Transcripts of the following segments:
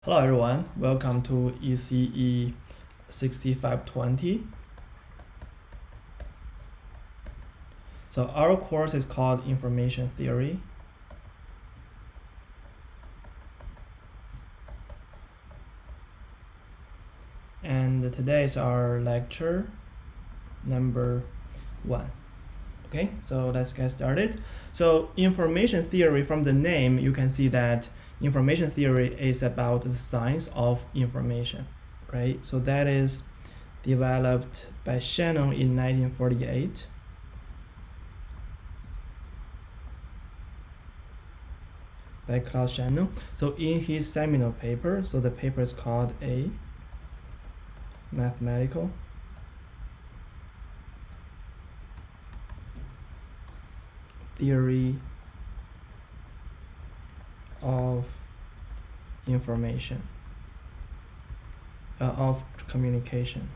Hello everyone, welcome to ECE 6520. So our course is called Information Theory. And today is our lecture number 1. Okay, so let's get started. So information theory, from the name, you can see that information theory is about the science of information, right? So that is developed by Shannon in 1948. By Claude Shannon. So in his seminal paper, so the paper is called A Mathematical Theory of Information, of Communication.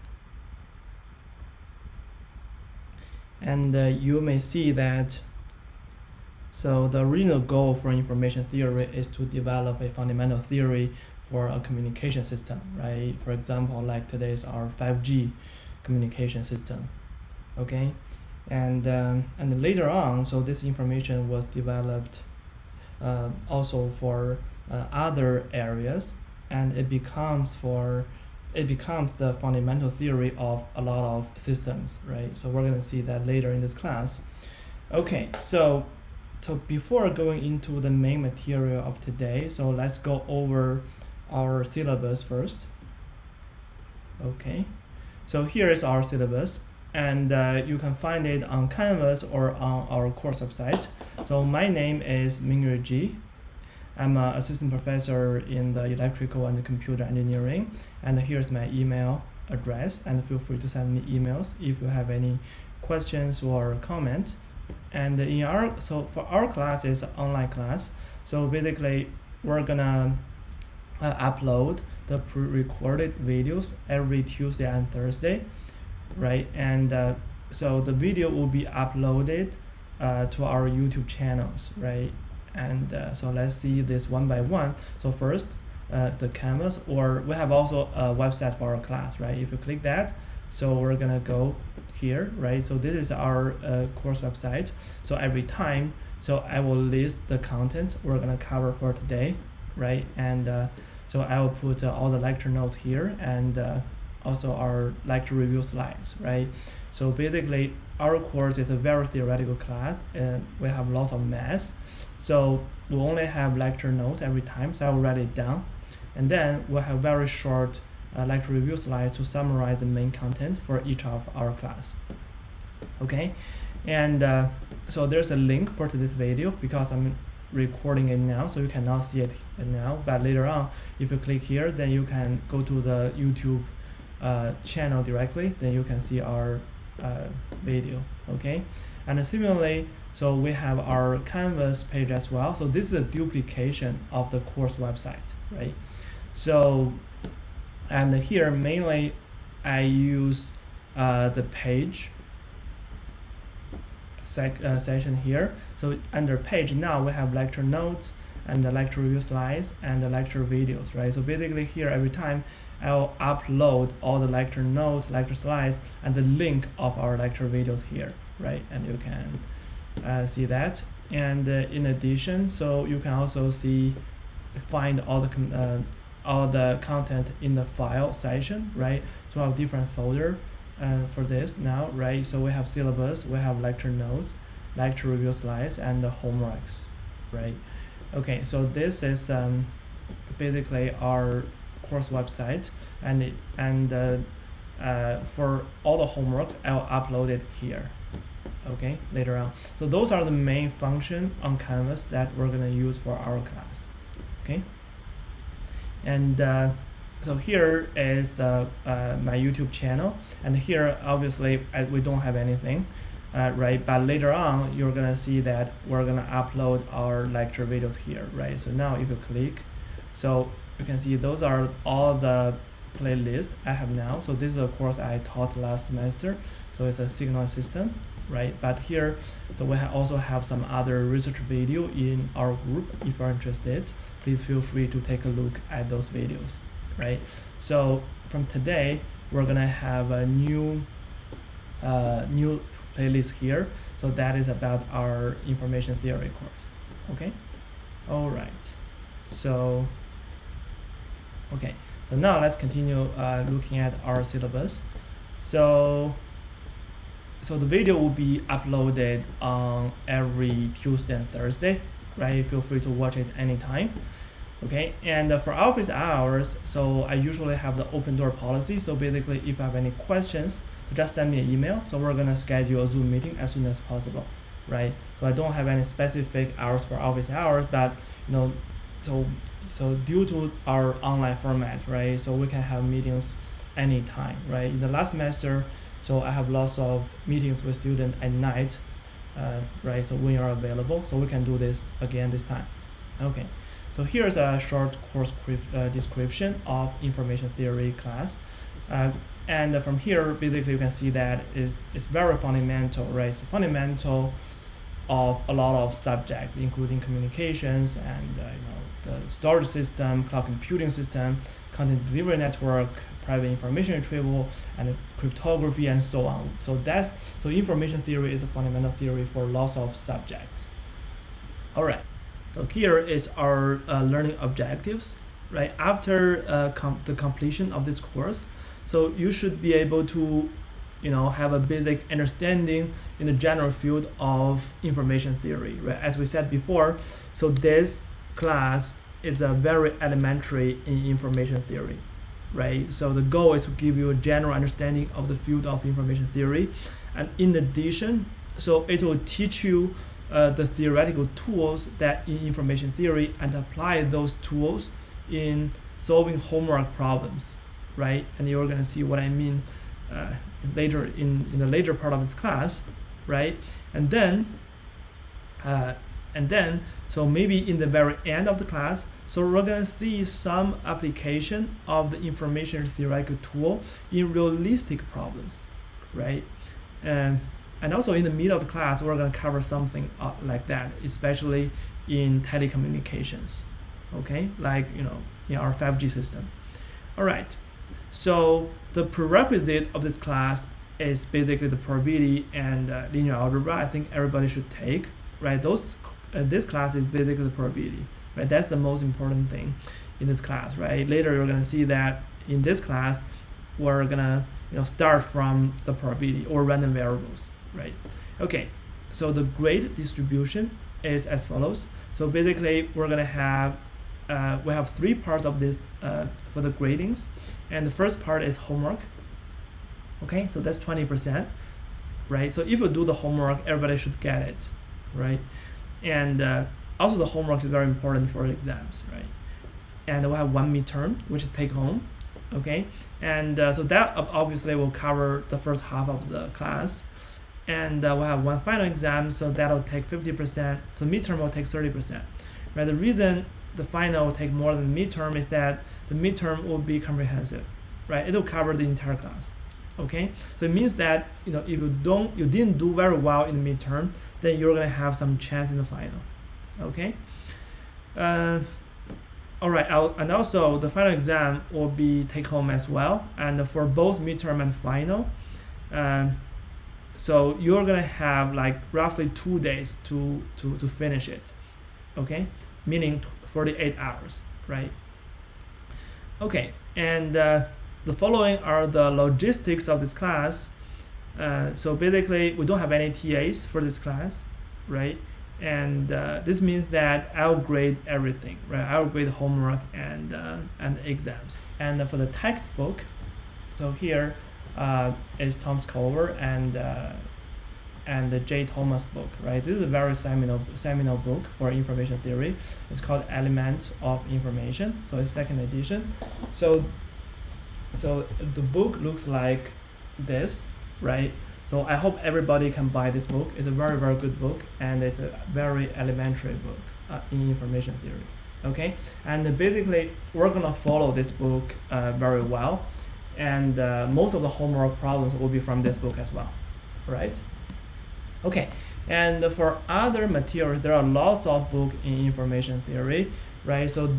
And you may see that so the original goal for information theory is to develop a fundamental theory for a communication system, right? For example, like today's our 5G communication system, okay? And later on, so this information was developed also for other areas, and it becomes the fundamental theory of a lot of systems, right? So we're gonna see that later in this class. Okay, so before going into the main material of today, so let's go over our syllabus first. Okay, so here is our syllabus, and you can find it on Canvas or on our course website. So my name is Mingyue Ji. I'm an assistant professor in the electrical and computer engineering, and here's my email address, and feel free to send me emails if you have any questions or comments. And for our class is an online class, so basically we're gonna upload the pre-recorded videos every Tuesday and Thursday, right? And so the video will be uploaded to our YouTube channels, right? And so let's see this one by one. So first, the Canvas, or we have also a website for our class, right? If you click that, so we're gonna go here, right? So this is our course website. So every time, so I will list the content we're gonna cover for today, right? And so I will put all the lecture notes here, and also our lecture review slides, right? So basically, our course is a very theoretical class, and we have lots of math. So we only have lecture notes every time, so I will write it down. And then we'll have very short lecture review slides to summarize the main content for each of our class. Okay, and so there's a link for this video because I'm recording it now, so you cannot see it now, but later on, if you click here, then you can go to the YouTube channel directly, then you can see our video. Okay, and similarly, so we have our Canvas page as well. So this is a duplication of the course website, right? So, and here mainly I use the page section here. So under page, now we have lecture notes and the lecture review slides and the lecture videos, right? So basically here, every time I'll upload all the lecture notes, lecture slides, and the link of our lecture videos here, right? And you can see that. And in addition, so you can also find all the content in the file section, right? So I have different folder for this now, right? So we have syllabus, we have lecture notes, lecture review slides, and the homeworks, right? Okay, so this is basically our course website, and for all the homeworks, I'll upload it here, okay, later on. So those are the main function on Canvas that we're gonna use for our class, okay? And so here is the my YouTube channel, and here obviously we don't have anything, right? But later on, you're gonna see that we're gonna upload our lecture videos here, right? So now if you click, so you can see those are all the playlist I have now. So this is a course I taught last semester, so it's a signal system, right? But here, so we also have some other research video in our group. If you're interested, please feel free to take a look at those videos, right? So from today, we're gonna have a new playlist here. So that is about our information theory course, okay? All right, so, okay. So now let's continue looking at our syllabus. So the video will be uploaded on every Tuesday and Thursday, right? Feel free to watch it anytime. Okay, and for office hours, so I usually have the open door policy. So basically, if you have any questions, so just send me an email. So we're gonna schedule a Zoom meeting as soon as possible, right? So I don't have any specific hours for office hours, but you know, so due to our online format, right? So we can have meetings anytime, right? In the last semester, so I have lots of meetings with students at night, right? So when you're available, so we can do this again this time. Okay, so here's a short course description of information theory class. And from here, basically you can see that it's very fundamental, right? It's fundamental of a lot of subjects, including communications and the storage system, cloud computing system, content delivery network, private information retrieval, and cryptography, and so on. So information theory is a fundamental theory for lots of subjects. All right. So here is our learning objectives, right? After the completion of this course, so you should be able to, have a basic understanding in the general field of information theory, right? As we said before, so this class is a very elementary in information theory, right? So the goal is to give you a general understanding of the field of information theory, and in addition, so it will teach you the theoretical tools that in information theory and apply those tools in solving homework problems, right? And you're gonna see what I mean later in the later part of this class, right? And then so maybe in the very end of the class, so we're gonna see some application of the information theoretical tool in realistic problems, right? And also in the middle of the class, we're gonna cover something like that, especially in telecommunications, okay? Like, in our 5G system. All right, so the prerequisite of this class is basically the probability and linear algebra. I think everybody should take, right? This class is basically the probability, right? That's the most important thing in this class, right? Later you're gonna see that in this class, we're gonna start from the probability or random variables, right? Okay, so the grade distribution is as follows. So basically we're gonna have we have three parts of this for the gradings, and the first part is homework. Okay, so that's 20%, right? So if you do the homework, everybody should get it, right? And also the homework is very important for exams, right? And we'll have one midterm, which is take home, okay? And so that obviously will cover the first half of the class. And we'll have one final exam, so that'll take 50%, so midterm will take 30%, right? The reason the final will take more than the midterm is that the midterm will be comprehensive, right? It will cover the entire class, okay? So it means that, if you didn't do very well in the midterm, then you're gonna have some chance in the final, okay? All right, and also the final exam will be take home as well, and for both midterm and final, so you're gonna have like roughly 2 days to finish it, okay? Meaning 48 hours, right? Okay, and the following are the logistics of this class. So basically, we don't have any TAs for this class, right? And this means that I'll grade everything, right? I'll grade homework and exams. And for the textbook, so here is Tom's Cover and the J. Thomas book, right? This is a very seminal book for information theory. It's called Elements of Information. So it's second edition. So the book looks like this, right? So I hope everybody can buy this book. It's a very, very good book, and it's a very elementary book in information theory, okay? And basically, we're gonna follow this book very well, and most of the homework problems will be from this book as well, right? Okay, and for other materials, there are lots of books in information theory, right? So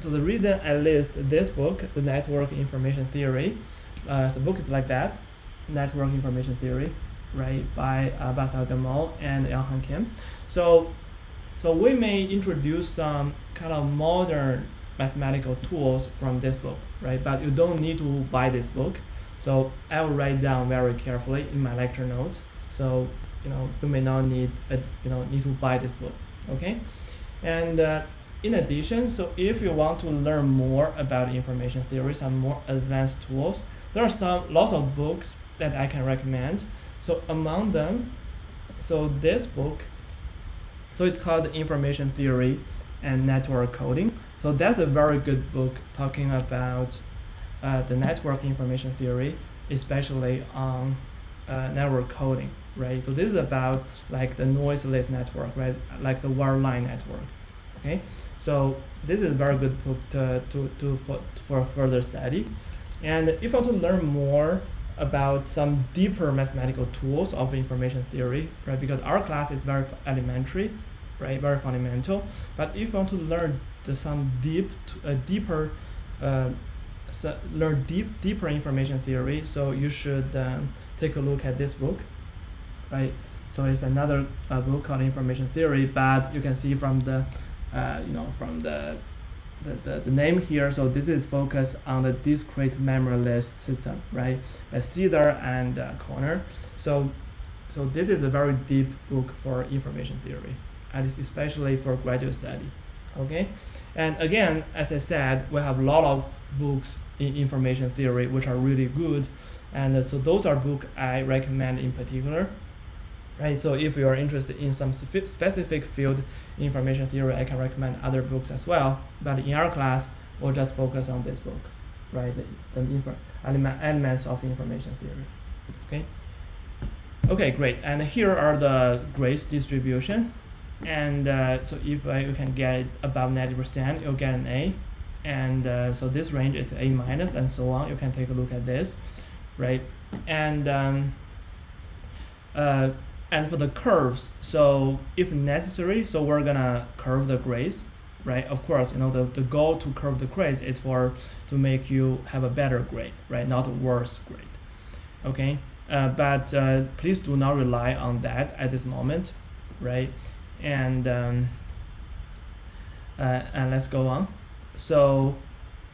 the reason I list this book, the Network Information Theory, the book is like that, Network Information Theory, right, by Basal Gamow and Yang-Han Kim. So we may introduce some kind of modern mathematical tools from this book, right? But you don't need to buy this book. So I will write down very carefully in my lecture notes. So you may not need to buy this book, okay? And in addition, so if you want to learn more about information theory, some more advanced tools, there are lots of books that I can recommend. So among them, so this book, so it's called Information Theory and Network Coding. So that's a very good book talking about the network information theory, especially on network coding, right? So this is about like the noiseless network, right? Like the wireline network, okay? So this is a very good book for further study. And if you want to learn more about some deeper mathematical tools of information theory, right? Because our class is very elementary, right? Very fundamental. But if you want to learn deeper information theory, so you should take a look at this book, right? So it's another book called Information Theory, but you can see from the the name here, so this is focused on the discrete memoryless system, right? By Cedar and Corner. So this is a very deep book for information theory, and especially for graduate study, okay? And again, as I said, we have a lot of books in information theory which are really good, and so those are books I recommend in particular, right? So if you are interested in some specific field in information theory, I can recommend other books as well. But in our class, we'll just focus on this book, right? The elements of information theory. Okay. Okay, great. And here are the grades distribution. And so if you can get it above 90%, you'll get an A. And so this range is A minus and so on. You can take a look at this, right? And for the curves, so if necessary, so we're gonna curve the grades, right? Of course, the goal to curve the grades is to make you have a better grade, right? Not a worse grade, okay? But please do not rely on that at this moment, right? And let's go on. So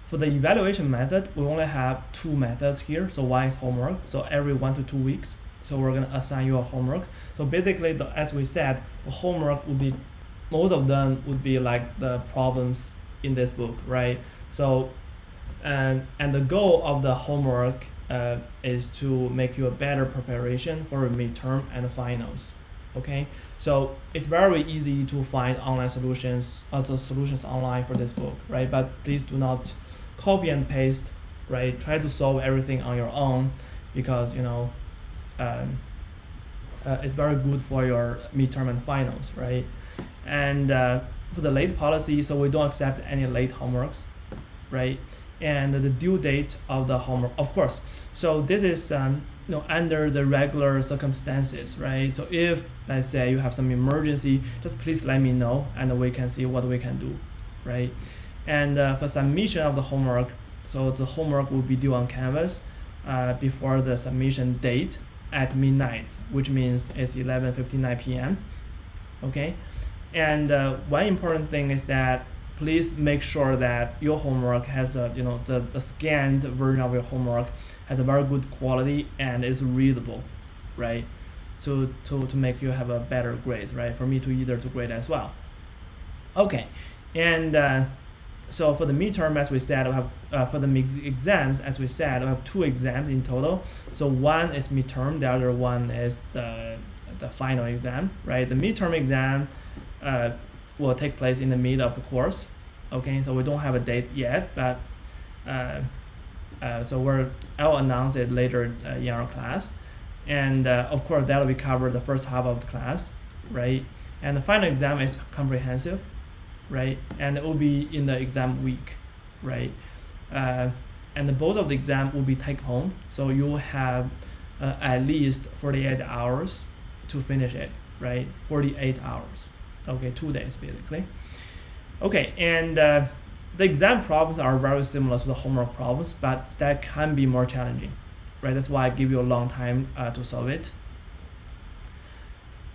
for the evaluation method, we only have two methods here. So one is homework, so every 1 to 2 weeks. So we're gonna assign you a homework. So basically, as we said, the homework would be, most of them would be like the problems in this book, right? So, and the goal of the homework is to make you a better preparation for a midterm and finals, okay? So it's very easy to find online solutions, also solutions online for this book, right? But please do not copy and paste, right? Try to solve everything on your own, because it's very good for your midterm and finals, right? And for the late policy, so we don't accept any late homeworks, right? And the due date of the homework, of course. So this is under the regular circumstances, right? So if, let's say, you have some emergency, just please let me know, and we can see what we can do, right? And for submission of the homework, so the homework will be due on Canvas before the submission date at midnight, which means it's 11:59 p.m. Okay, and one important thing is that please make sure that your homework has the scanned version of your homework has a very good quality and is readable, right? To make you have a better grade, right? For me to grade as well. Okay, and so for the midterm, as we said, we have for the exams, as we said, we have 2 exams in total. So one is midterm, the other one is the final exam, right? The midterm exam will take place in the middle of the course. Okay, so we don't have a date yet, but so I'll announce it later in our class, and of course that will cover the first half of the class, right? And the final exam is comprehensive, right? And it will be in the exam week, right? And both of the exam will be take home, so you will have at least 48 hours to finish it, right? 48 hours. Okay, 2 days basically. Okay, and the exam problems are very similar to the homework problems, but that can be more challenging, right? That's why I give you a long time to solve it.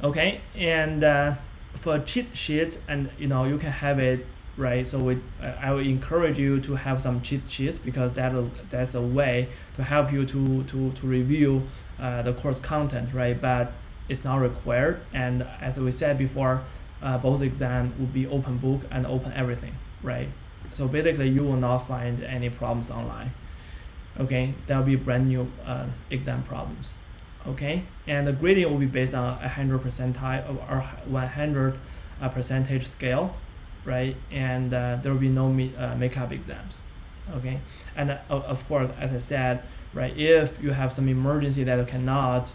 Okay, and for cheat sheets, and you can have it, right? So I will encourage you to have some cheat sheets, because that's a way to help you to review the course content, right? But it's not required, and as we said before, both exam will be open book and open everything, right? So basically you will not find any problems online. Okay, that will be brand new exam problems. Okay, and the grading will be based on 100 percentile or 100 percentage scale, right? And there will be no makeup exams. Okay, and of course, as I said, right, if you have some emergency that you cannot,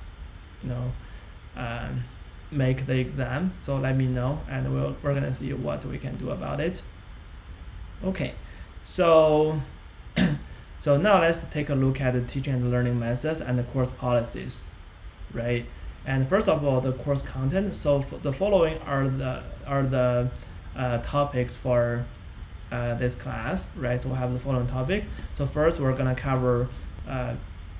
make the exam, so let me know, and we're gonna see what we can do about it. Okay, so so now let's take a look at the teaching and learning methods and the course policies, right? And first of all, the course content. So the following are the topics for this class, right? So we have the following topics. So first, we're gonna cover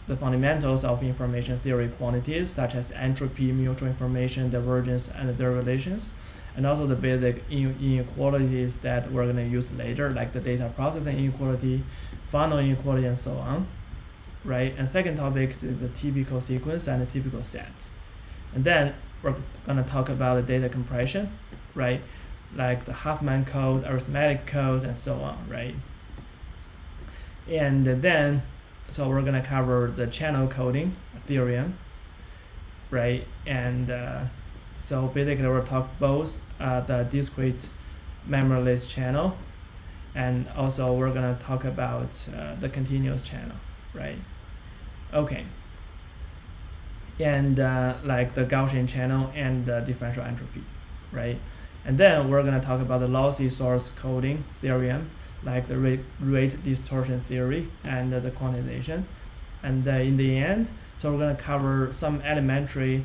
the fundamentals of information theory quantities, such as entropy, mutual information, divergence, and their relations, and also the basic inequalities that we're going to use later, like the data processing inequality, funnel inequality, and so on, right? And second topic is the typical sequence and the typical sets. And then we're going to talk about the data compression, right? Like the Huffman code, arithmetic code, and so on, right? And then so we're gonna cover the channel coding theorem, right? And so basically we'll talk both the discrete memoryless channel, and also we're gonna talk about the continuous channel, right? Okay. And like the Gaussian channel and the differential entropy, right? And then we're gonna talk about the lossy source coding theorem, like the rate distortion theory and the quantization. And in the end, so we're going to cover some elementary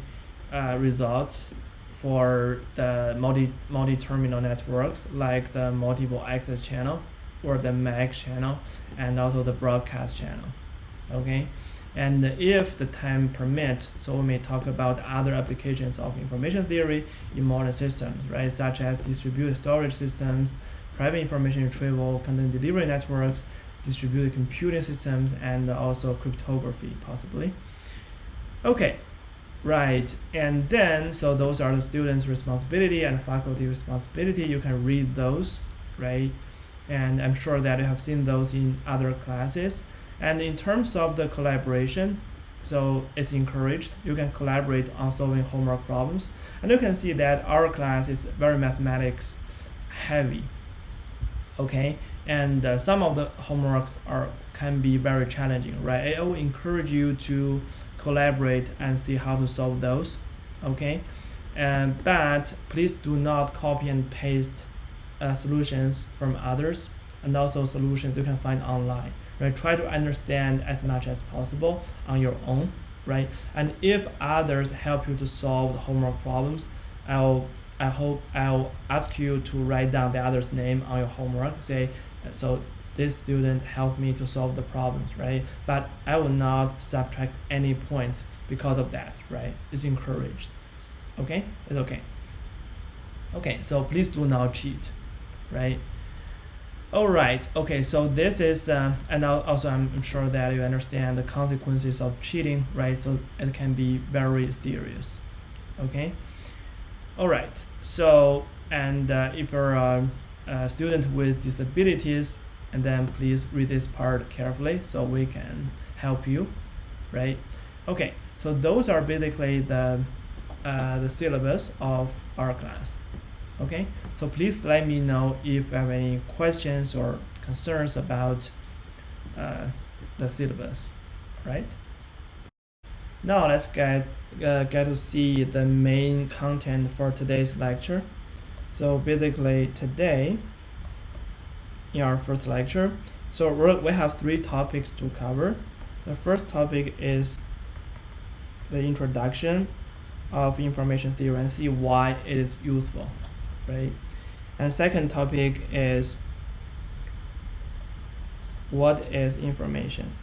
results for the multi-terminal networks, like the multiple access channel or the MAC channel, and also the broadcast channel. Okay, and if the time permits, so we may talk about other applications of information theory in modern systems, right, such as distributed storage systems, private information retrieval, content delivery networks, distributed computing systems, and also cryptography, possibly. Okay, right, and then, so those are the students' responsibility and faculty responsibility. You can read those, right? And I'm sure that you have seen those in other classes. And in terms of the collaboration, so it's encouraged. You can collaborate on solving homework problems. And you can see that our class is very mathematics heavy. Okay, and some of the homeworks can be very challenging, right? I will encourage you to collaborate and see how to solve those. Okay, but please do not copy and paste solutions from others, and also solutions you can find online, right? Try to understand as much as possible on your own, right? And if others help you to solve the homework problems, I'll ask you to write down the other's name on your homework. Say, so this student helped me to solve the problems, right? But I will not subtract any points because of that, right? It's encouraged. Okay, it's okay. Okay, so please do not cheat, right? All right. Okay, so this is, and also I'm sure that you understand the consequences of cheating, right? So it can be very serious. Okay. All right, so, and if you're a student with disabilities, and then please read this part carefully so we can help you, right? Okay, so those are basically the syllabus of our class. Okay, so please let me know if you have any questions or concerns about the syllabus, right? Now let's get to see the main content for today's lecture. So basically today, in our first lecture, so we have 3 topics to cover. The first topic is the introduction of information theory and see why it is useful, right? And second topic is what is information?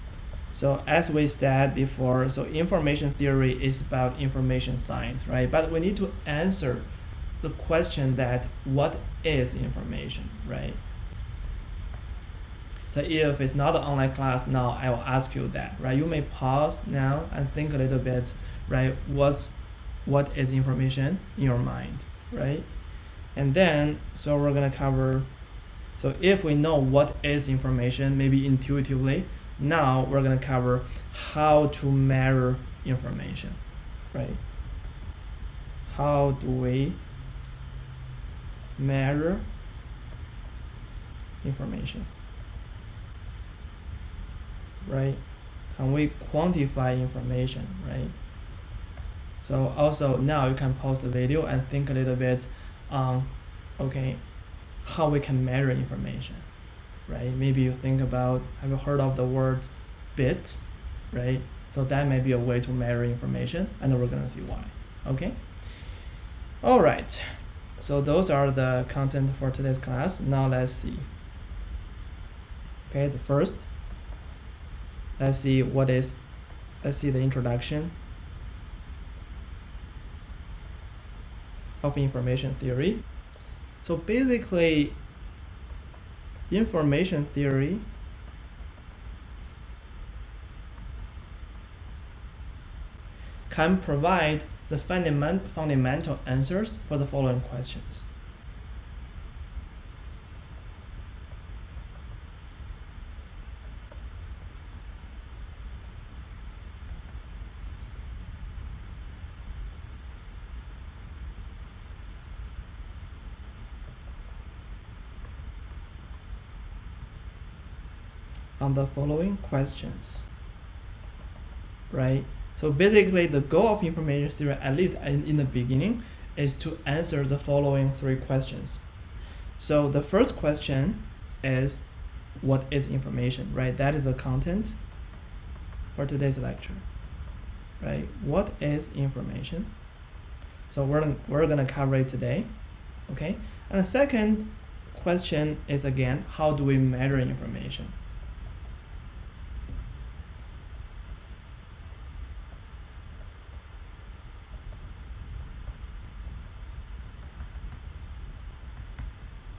So as we said before, so information theory is about information science, right? But we need to answer the question that what is information, right? So if it's not an online class now, I will ask you that, right? You may pause now and think a little bit, right? What is information in your mind, right? And then, so we're gonna cover, so if we know what is information, maybe intuitively, now we're gonna cover how to measure information, right? How do we measure information, right? Can we quantify information, right? So also now you can pause the video and think a little bit on, okay, how we can measure information, right? Maybe you think about, have you heard of the word bit, right? So that may be a way to measure information, and we're gonna see why, okay? All right, so those are the content for today's class. Now let's see. Okay, the first, let's see the introduction of information theory. So basically, information theory can provide the fundamental answers for the following questions. On the following questions, right? So basically the goal of information theory, at least in the beginning, is to answer the following three questions. So the first question is, what is information, right? That is the content for today's lecture, right? What is information? So we're gonna cover it today, okay? And the second question is, again, how do we measure information?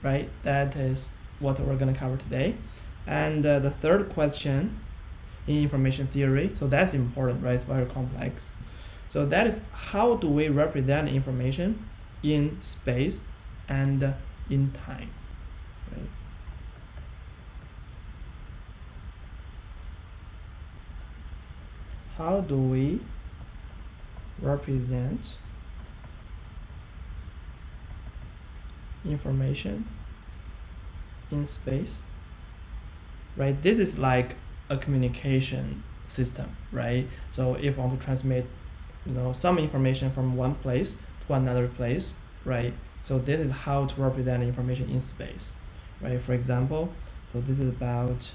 Right, that is what we're going to cover today. And the third question in information theory, so that's important, right? It's very complex. So that is, how do we represent information in space and in time, right? How do we represent information in space, right? This is like a communication system, right? So if I want to transmit, some information from one place to another place, right? So this is how to represent information in space, right? For example, so this is about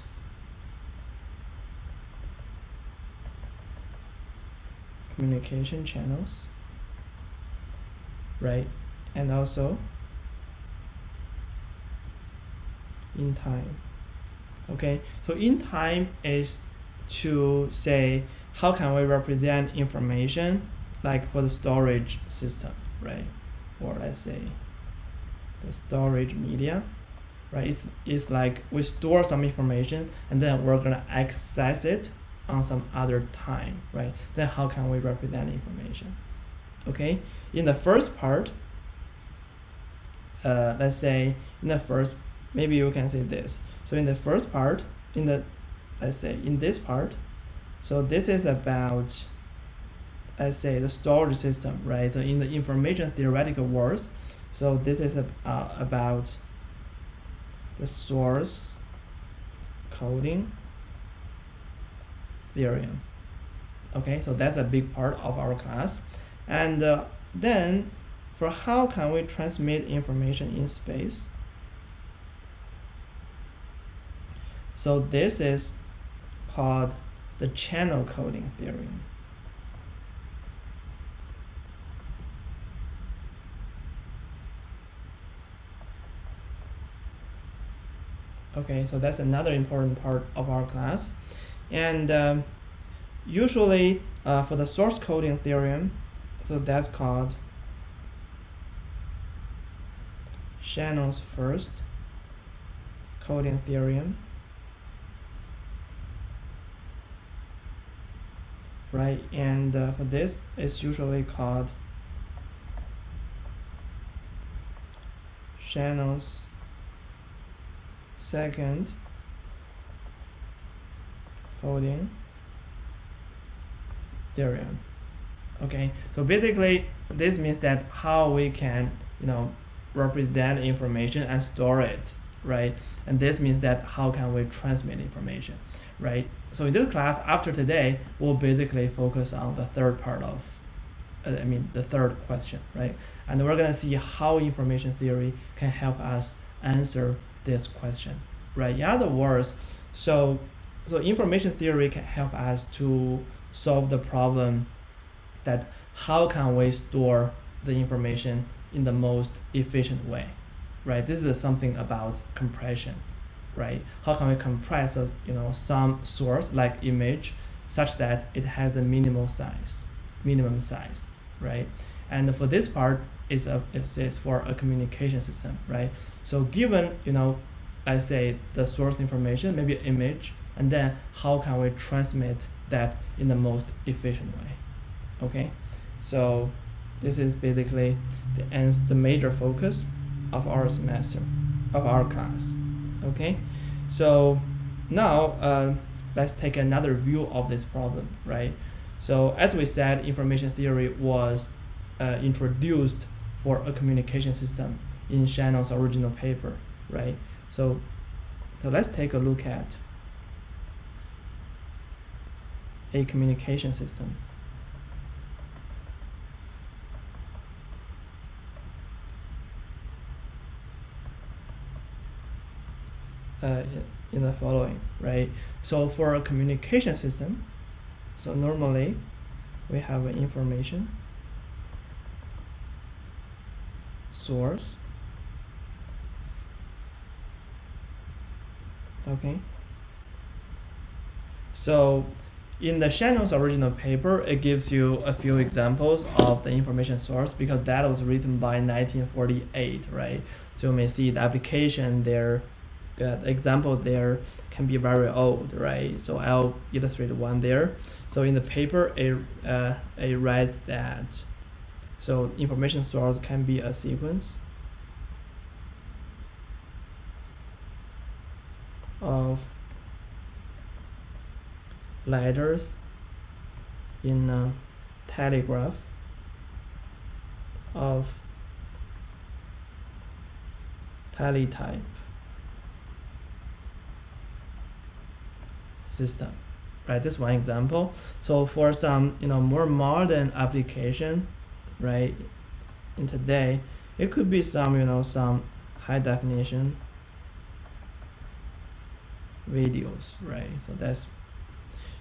communication channels, right? And also in time. Okay, so in time is to say how can we represent information, like for the storage system, right? Or let's say the storage media, right? It's like we store some information and then we're gonna access it on some other time, right? Then how can we represent information? Okay, in the first part, let's say in the first, maybe you can say this. So in the first part, let's say in this part, so this is about, let's say, the storage system, right? So in the information theoretical words, so this is about the source coding theorem. Okay, so that's a big part of our class. And then for how can we transmit information in space? So this is called the channel coding theorem. Okay, so that's another important part of our class. And usually for the source coding theorem, so that's called Shannon's first coding theorem, right? And for this, it's usually called Shannon's second coding theorem. Okay, so basically this means that how we can, represent information and store it, right? And this means that how can we transmit information, right? So in this class, after today, we'll basically focus on the third part of, the third question, right? And we're gonna see how information theory can help us answer this question, right? In other words, so information theory can help us to solve the problem that how can we store the information in the most efficient way, right? This is something about compression, right? How can we compress some source like image such that it has a minimum size, right? And for this part is for a communication system, right? So given let's say the source information, maybe an image, and then how can we transmit that in the most efficient way? Okay, so this is basically the major focus of our semester, of our class. Okay, so now let's take another view of this problem, right? So as we said, information theory was introduced for a communication system in Shannon's original paper, right? So let's take a look at a communication system. In the following, right? So for a communication system, so normally we have an information source, okay? So in the Shannon's original paper, it gives you a few examples of the information source because that was written by 1948, right? So you may see the application there. The example there can be very old, right? So I'll illustrate one there. So in the paper, it writes that so information source can be a sequence of letters in a telegraph of teletype system, right? This one example. So for some more modern application, right, in today, it could be some some high definition videos, right? So that's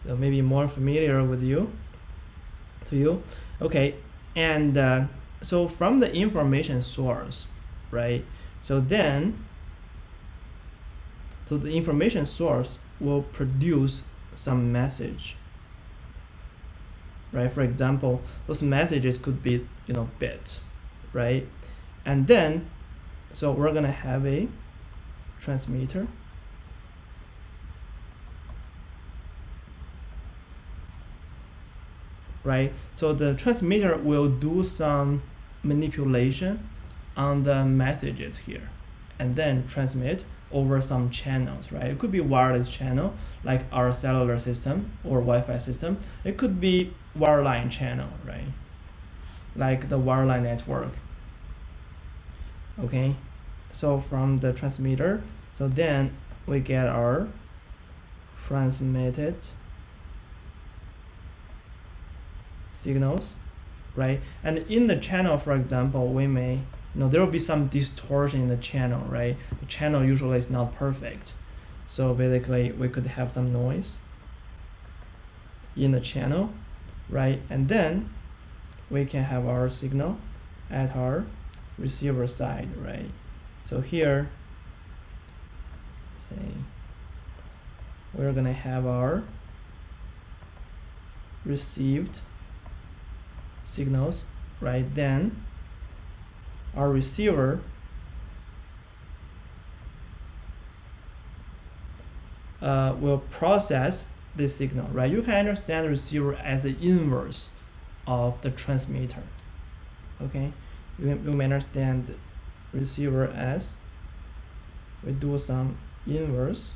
maybe more familiar with to you. Okay, and so from the information source, right? So the information source will produce some message, right? For example, those messages could be bits, right? And then so we're gonna have a transmitter, right? So the transmitter will do some manipulation on the messages here and then transmit over some channels, right? It could be wireless channel like our cellular system or Wi-Fi system. It could be wireline channel, right? Like the wireline network. Okay, so from the transmitter, so then we get our transmitted signals, right? And in the channel, for example, we may there will be some distortion in the channel, right? The channel usually is not perfect. So basically we could have some noise in the channel, right? And then we can have our signal at our receiver side, right? So here, say we're gonna have our received signals, right? Then our receiver will process this signal, right? You can understand the receiver as the inverse of the transmitter. Okay, you may understand the receiver as we do some inverse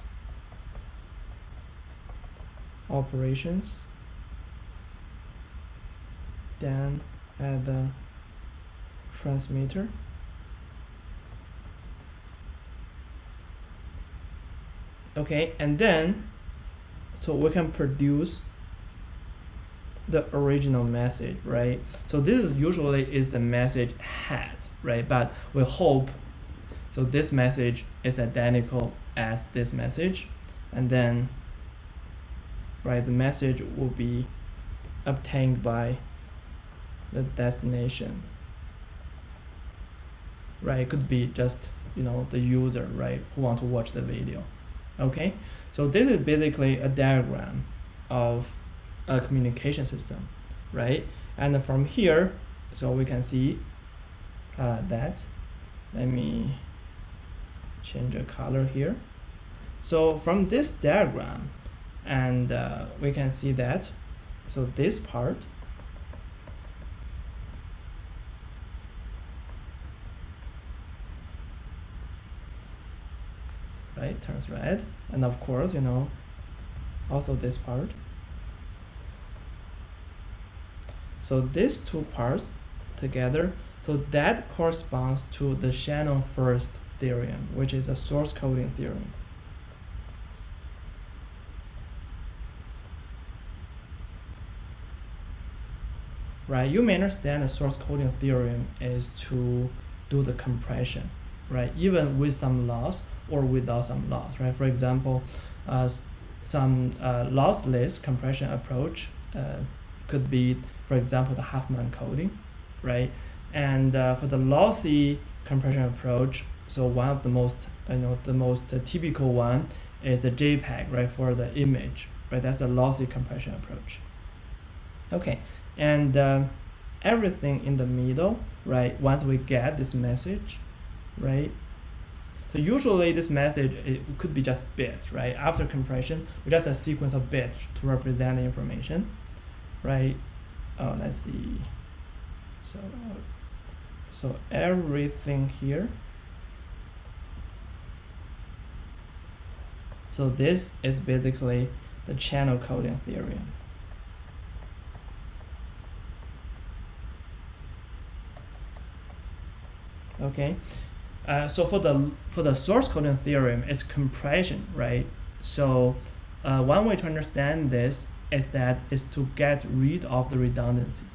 operations then at the transmitter. Okay, and then so we can produce the original message, right? So this is usually is the message head, right? But we hope so this message is identical as this message, and then right the message will be obtained by the destination, right? It could be just the user, right, who want to watch the video. Okay, so this is basically a diagram of a communication system, right? And from here, so we can see that. Let me change the color here. So from this diagram, and we can see that, so this part right turns red, and of course also this part. So these two parts together, so that corresponds to the channel first theorem, which is a source coding theorem. Right, you may understand the source coding theorem is to do the compression, right, even with some loss or without some loss, right? For example, some lossless compression approach could be, for example, the Huffman coding, right? And for the lossy compression approach, so one of the most, the most typical one is the JPEG, right, for the image, right? That's a lossy compression approach. Okay, and everything in the middle, right? Once we get this message, right? So usually this message, it could be just bits, right? After compression, we just a sequence of bits to represent the information, right? Let's see. So everything here. So this is basically the channel coding theorem. Okay. So for the source coding theorem, it's compression, right? So one way to understand this is that is to get rid of the redundancy,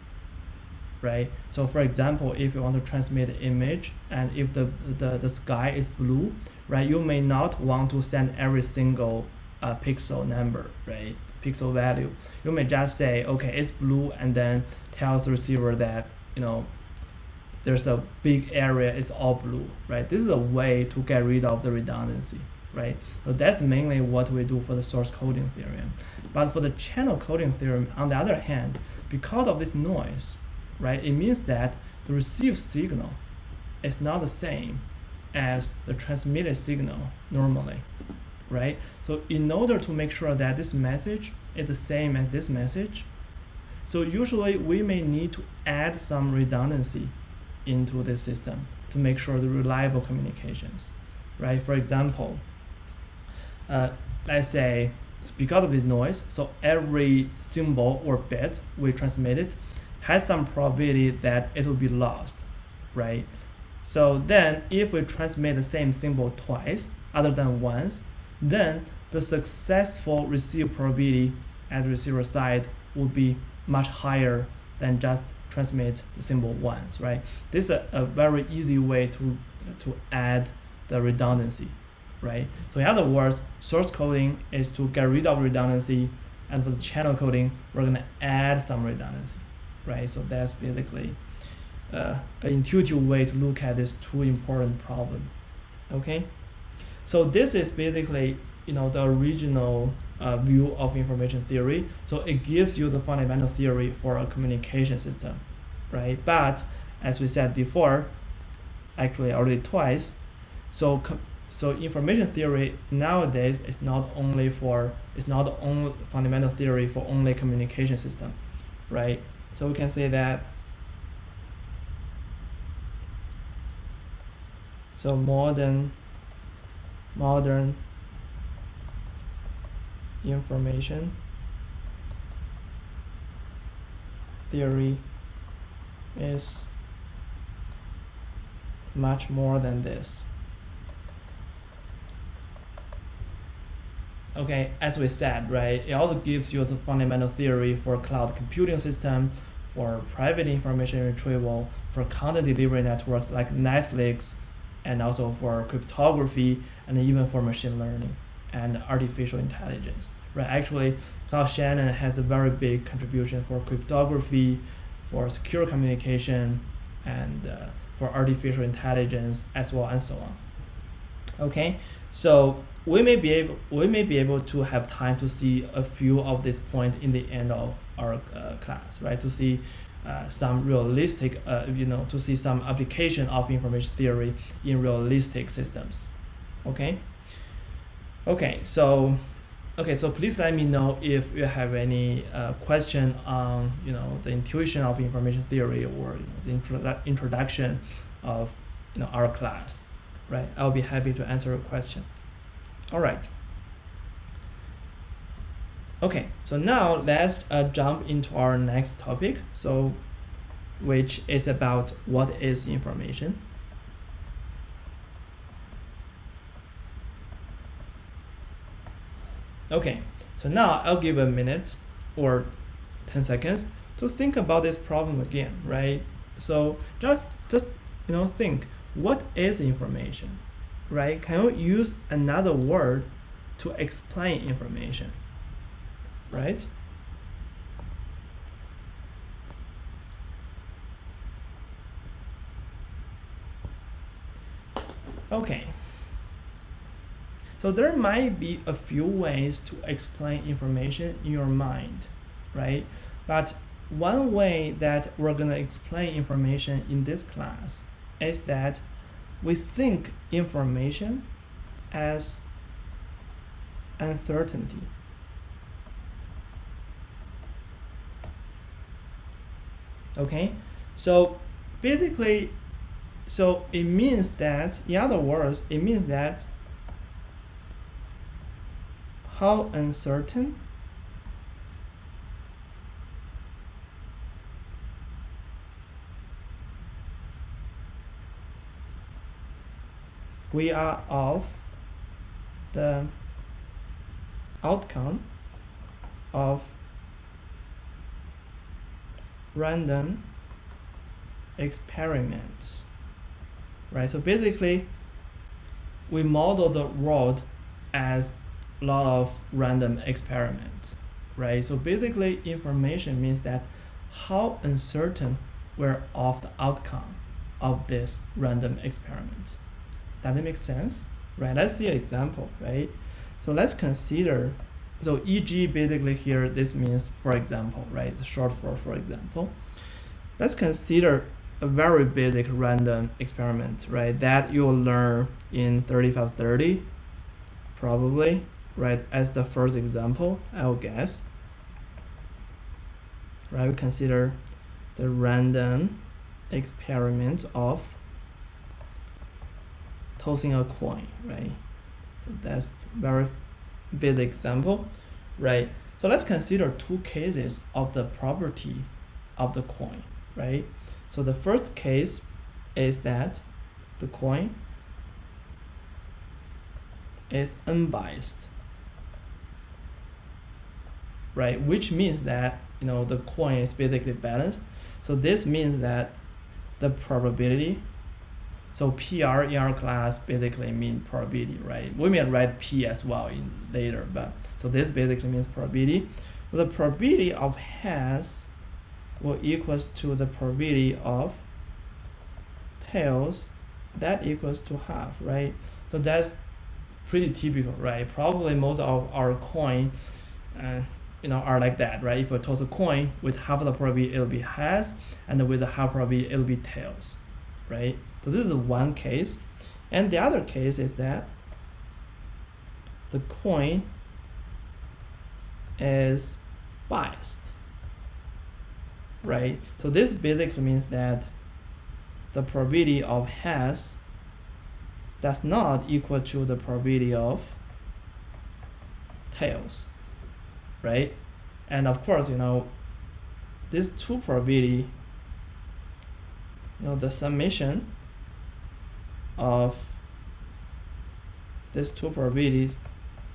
right? So for example, if you want to transmit an image and if the sky is blue, right, you may not want to send every single pixel number, right, pixel value. You may just say, okay, it's blue, and then tells the receiver that there's a big area, it's all blue, right? This is a way to get rid of the redundancy, right? So that's mainly what we do for the source coding theorem. But for the channel coding theorem, on the other hand, because of this noise, right, it means that the received signal is not the same as the transmitted signal normally, right? So in order to make sure that this message is the same as this message, so usually we may need to add some redundancy into this system to make sure the reliable communications, right? For example, let's say because of this noise, so every symbol or bit we transmitted has some probability that it will be lost, right? So then if we transmit the same symbol twice other than once, then the successful receive probability at the receiver side will be much higher than just transmit the symbol once, right? This is a very easy way to add the redundancy, right? So in other words, source coding is to get rid of redundancy, and for the channel coding, we're gonna add some redundancy, right? So that's basically an intuitive way to look at these two important problems, okay? So this is basically, the original view of information theory. So it gives you the fundamental theory for a communication system, right? But as we said before, actually already twice, so information theory nowadays is not only fundamental theory for only communication system, right? So we can say that. So modern information theory is much more than this. Okay, as we said, right, it also gives you the fundamental theory for cloud computing system, for private information retrieval, for content delivery networks like Netflix, and also for cryptography, and even for machine learning and artificial intelligence, right? Actually, Klaus Shannon has a very big contribution for cryptography, for secure communication, and for artificial intelligence as well, and so on. Okay, so we may be able to have time to see a few of these points in the end of our class, right? To see some realistic, to see some application of information theory in realistic systems. Okay. So please let me know if you have any question on the intuition of information theory, or the introduction of our class, right? I'll be happy to answer your question. All right. Okay, so now let's jump into our next topic, which is about what is information. Okay, so now I'll give a minute or 10 seconds to think about this problem again, right? So just think, what is information, right? Can you use another word to explain information, right? Okay. So there might be a few ways to explain information in your mind, right? But one way that we're gonna explain information in this class is that we think information as uncertainty. Okay, so basically, it means that, in other words, it means that how uncertain we are of the outcome of random experiments, right? So basically, we model the world as a lot of random experiments, right? So basically, information means that how uncertain we're of the outcome of this random experiment. Does that make sense? Right, let's see an example, right? So let's consider, so e.g. basically here, this means for example, right? It's short for example. Let's consider a very basic random experiment, right? That you'll learn in 3530, probably, right? As the first example, I'll guess. Right, we consider the random experiment of tossing a coin, right? So that's very basic example, right? So let's consider two cases of the property of the coin, right? So the first case is that the coin is unbiased, right? Which means that the coin is basically balanced. So this means that the probability, so PR in our class basically mean probability, right? We may write P as well in later, but so this basically means probability. The probability of heads will equals to the probability of tails, that equals to half, right? So that's pretty typical, right? Probably most of our coin, are like that, right? If we toss a coin, with half the probability it'll be heads, and with the half probability it'll be tails, right? So this is one case, and the other case is that the coin is biased, right? So this basically means that the probability of heads does not equal to the probability of tails, right? And of course, these two probability, the summation of these two probabilities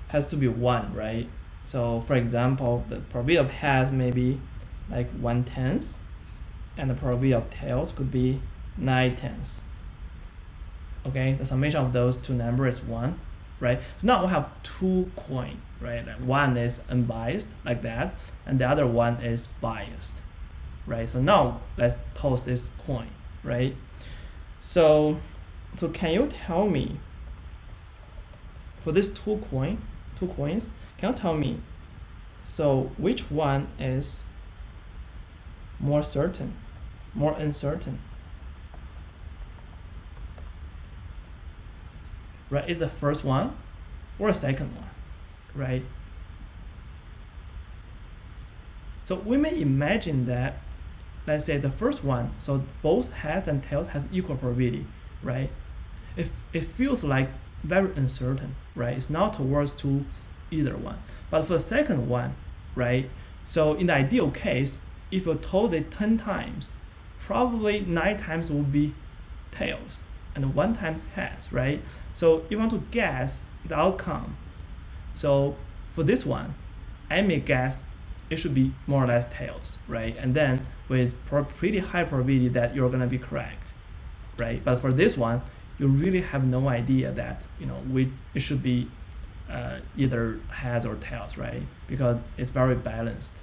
has to be 1, right? So for example, the probability of heads may be like 1/10, and the probability of tails could be 9/10. Okay, the summation of those two numbers is 1, right? So now we have two coin, right? One is unbiased like that, and the other one is biased, right? So now let's toss this coin, right? So can you tell me, for these two coins, can you tell me, so which one is more uncertain? Right, is the first one or the second one, right? So we may imagine that, let's say the first one, so both heads and tails has equal probability, right? It feels like very uncertain, right? It's not towards to either one. But for the second one, right? So in the ideal case, if you toss it 10 times, probably 9 times will be tails and 1 times heads, right? So you want to guess the outcome. So for this one, I may guess it should be more or less tails, right? And then with pretty high probability that you're gonna be correct, right? But for this one, you really have no idea that it should be either heads or tails, right? Because it's very balanced,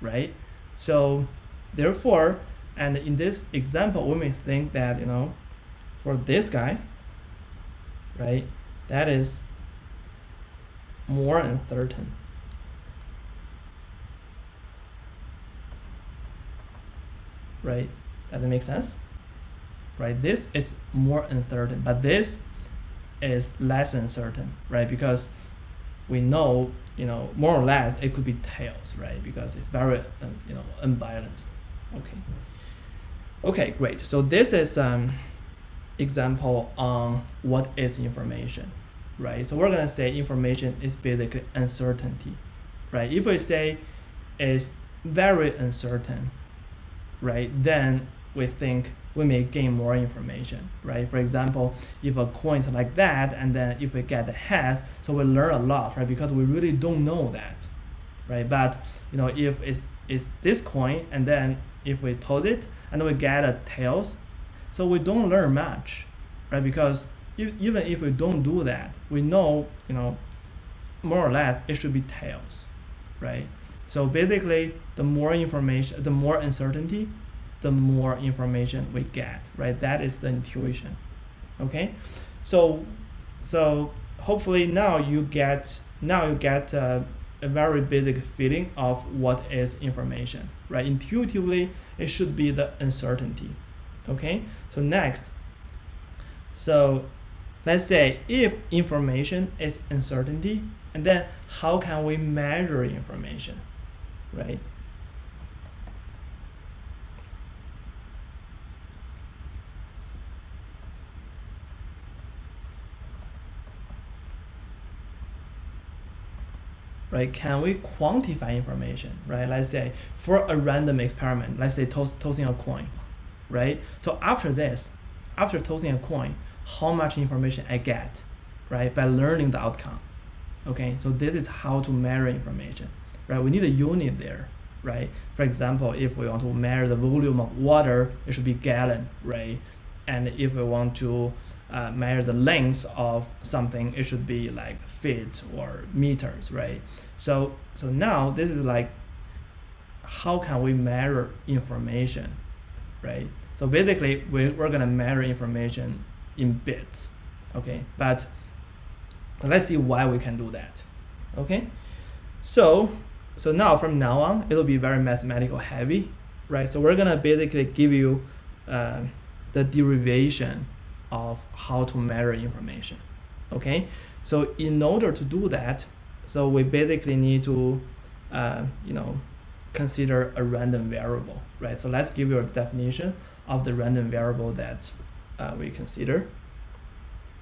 right? So therefore, and in this example, we may think that for this guy, right, that is more uncertain, right? Does that make sense? Right, this is more uncertain, but this is less uncertain, right? Because we know, more or less it could be tails, right? Because it's very, unbalanced. Okay, great. So this is example on what is information, right? So we're gonna say information is basically uncertainty, right? If we say it's very uncertain, right, then we think we may gain more information, right? For example, if a coin is like that, and then if we get the heads, so we learn a lot, right? Because we really don't know that, right? But if it's this coin, and then if we toss it and we get a tails, so we don't learn much, right? Because even if we don't do that, we know, more or less it should be tails, right? So basically, the more information, the more uncertainty, the more information we get, right? That is the intuition. Okay, so hopefully now you get a very basic feeling of what is information, right? Intuitively, it should be the uncertainty. Okay, so next, so let's say if information is uncertainty, and then how can we measure information, right? Right? Can we quantify information, right? Let's say for a random experiment, let's say tossing a coin, right? So after tossing a coin, how much information I get, right? By learning the outcome. Okay, so this is how to measure information, right? We need a unit there, right? For example, if we want to measure the volume of water, it should be gallon, right? And if we want to measure the length of something, it should be like feet or meters, right? So now this is like, how can we measure information, right? So basically, we're gonna measure information in bits, okay? But Let's see why we can do that. Okay, so now from now on it'll be very mathematical heavy, right? So we're gonna basically give you the derivation of how to measure information. Okay, so in order to do that, so we basically need to consider a random variable, right? So let's give you a definition of the random variable that we consider.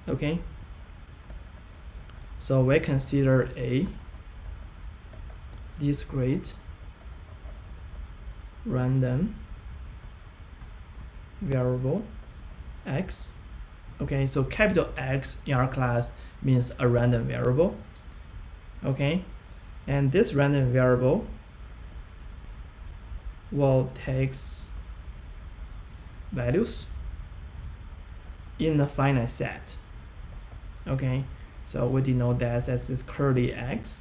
Okay, so we consider a discrete random variable x. Okay, so capital X in our class means a random variable. Okay, and this random variable will takes values in a finite set. Okay, so we denote that as this curly X.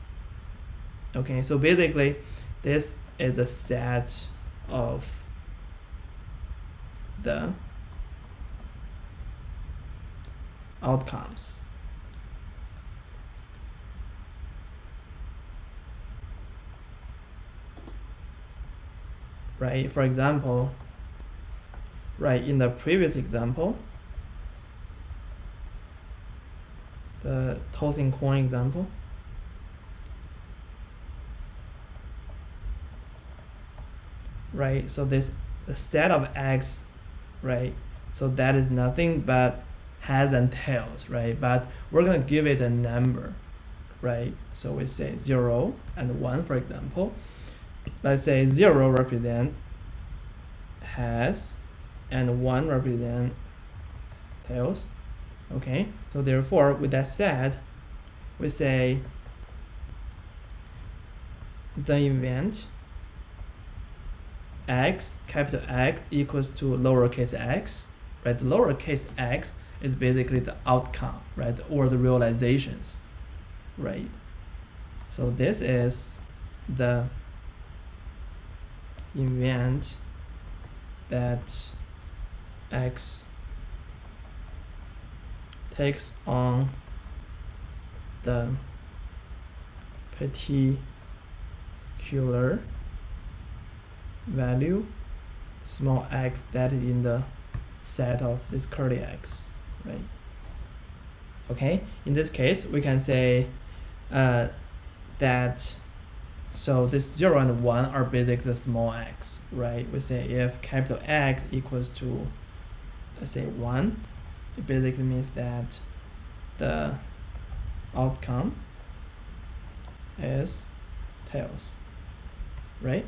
Okay, so basically this is a set of the outcomes. Right, for example, right, in the previous example, the tossing coin example, right, so this set of X, right, so that is nothing but heads and tails, right, but we're gonna give it a number, right? So we say 0 and 1, for example. Let's say 0 represent heads and 1 represent tails. Okay, so therefore with that said, we say the event x, capital X, equals to lowercase x, right? The lowercase x is basically the outcome, right, or the realizations, right? So this is the event that X takes on the particular value small x that is in the set of this curly X, right? Okay, in this case we can say that so this 0 and 1 are basically the small x, right? We say if capital X equals to, let's say 1, it basically means that the outcome is tails, right?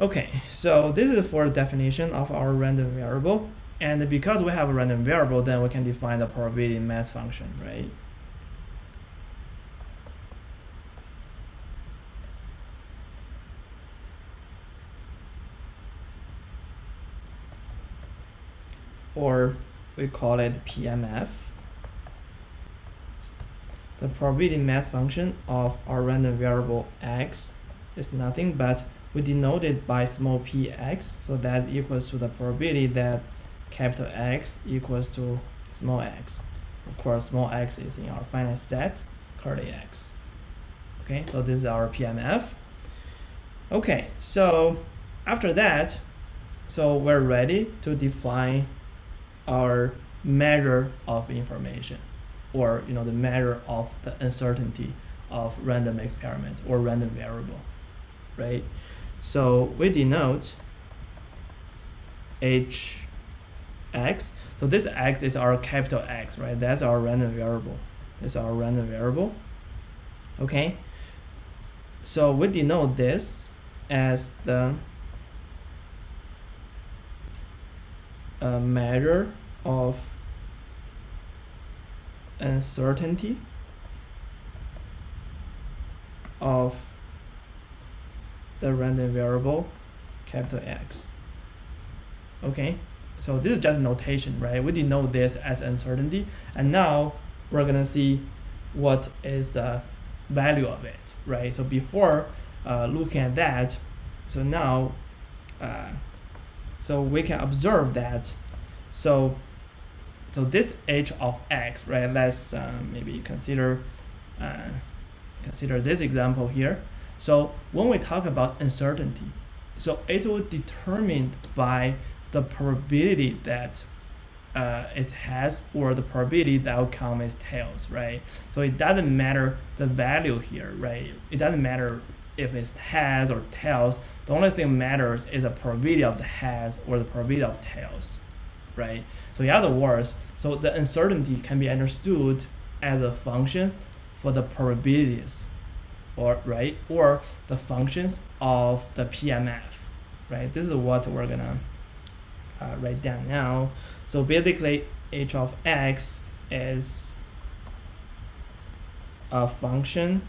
Okay, so this is for the definition of our random variable, and because we have a random variable, then we can define the probability mass function, right? Or we call it PMF. The probability mass function of our random variable x is nothing but we denote it by small px, so that equals to the probability that capital X equals to small x. Of course, small x is in our finite set, curly X. Okay, so this is our PMF. Okay, so after that, so we're ready to define our measure of information, or the measure of the uncertainty of random experiment or random variable, right? So we denote hx. So this x is our capital X, right? That's our random variable. That's our random variable. Okay. So we denote this as the measure of uncertainty of the random variable capital X. Okay, so this is just notation, right? We denote this as uncertainty, and now we're gonna see what is the value of it, right? So before looking at that, so now so we can observe that so so this h of x, right? Let's maybe consider this example here. So when we talk about uncertainty, so it will be determined by the probability that it has, or the probability the outcome is tails, right? So it doesn't matter the value here, right? It doesn't matter if it's has or tails. The only thing matters is the probability of the has or the probability of tails, right? So in other words, so the uncertainty can be understood as a function for the probabilities, or right, or the functions of the PMF, right? This is what we're gonna write down now. So basically, h of x is a function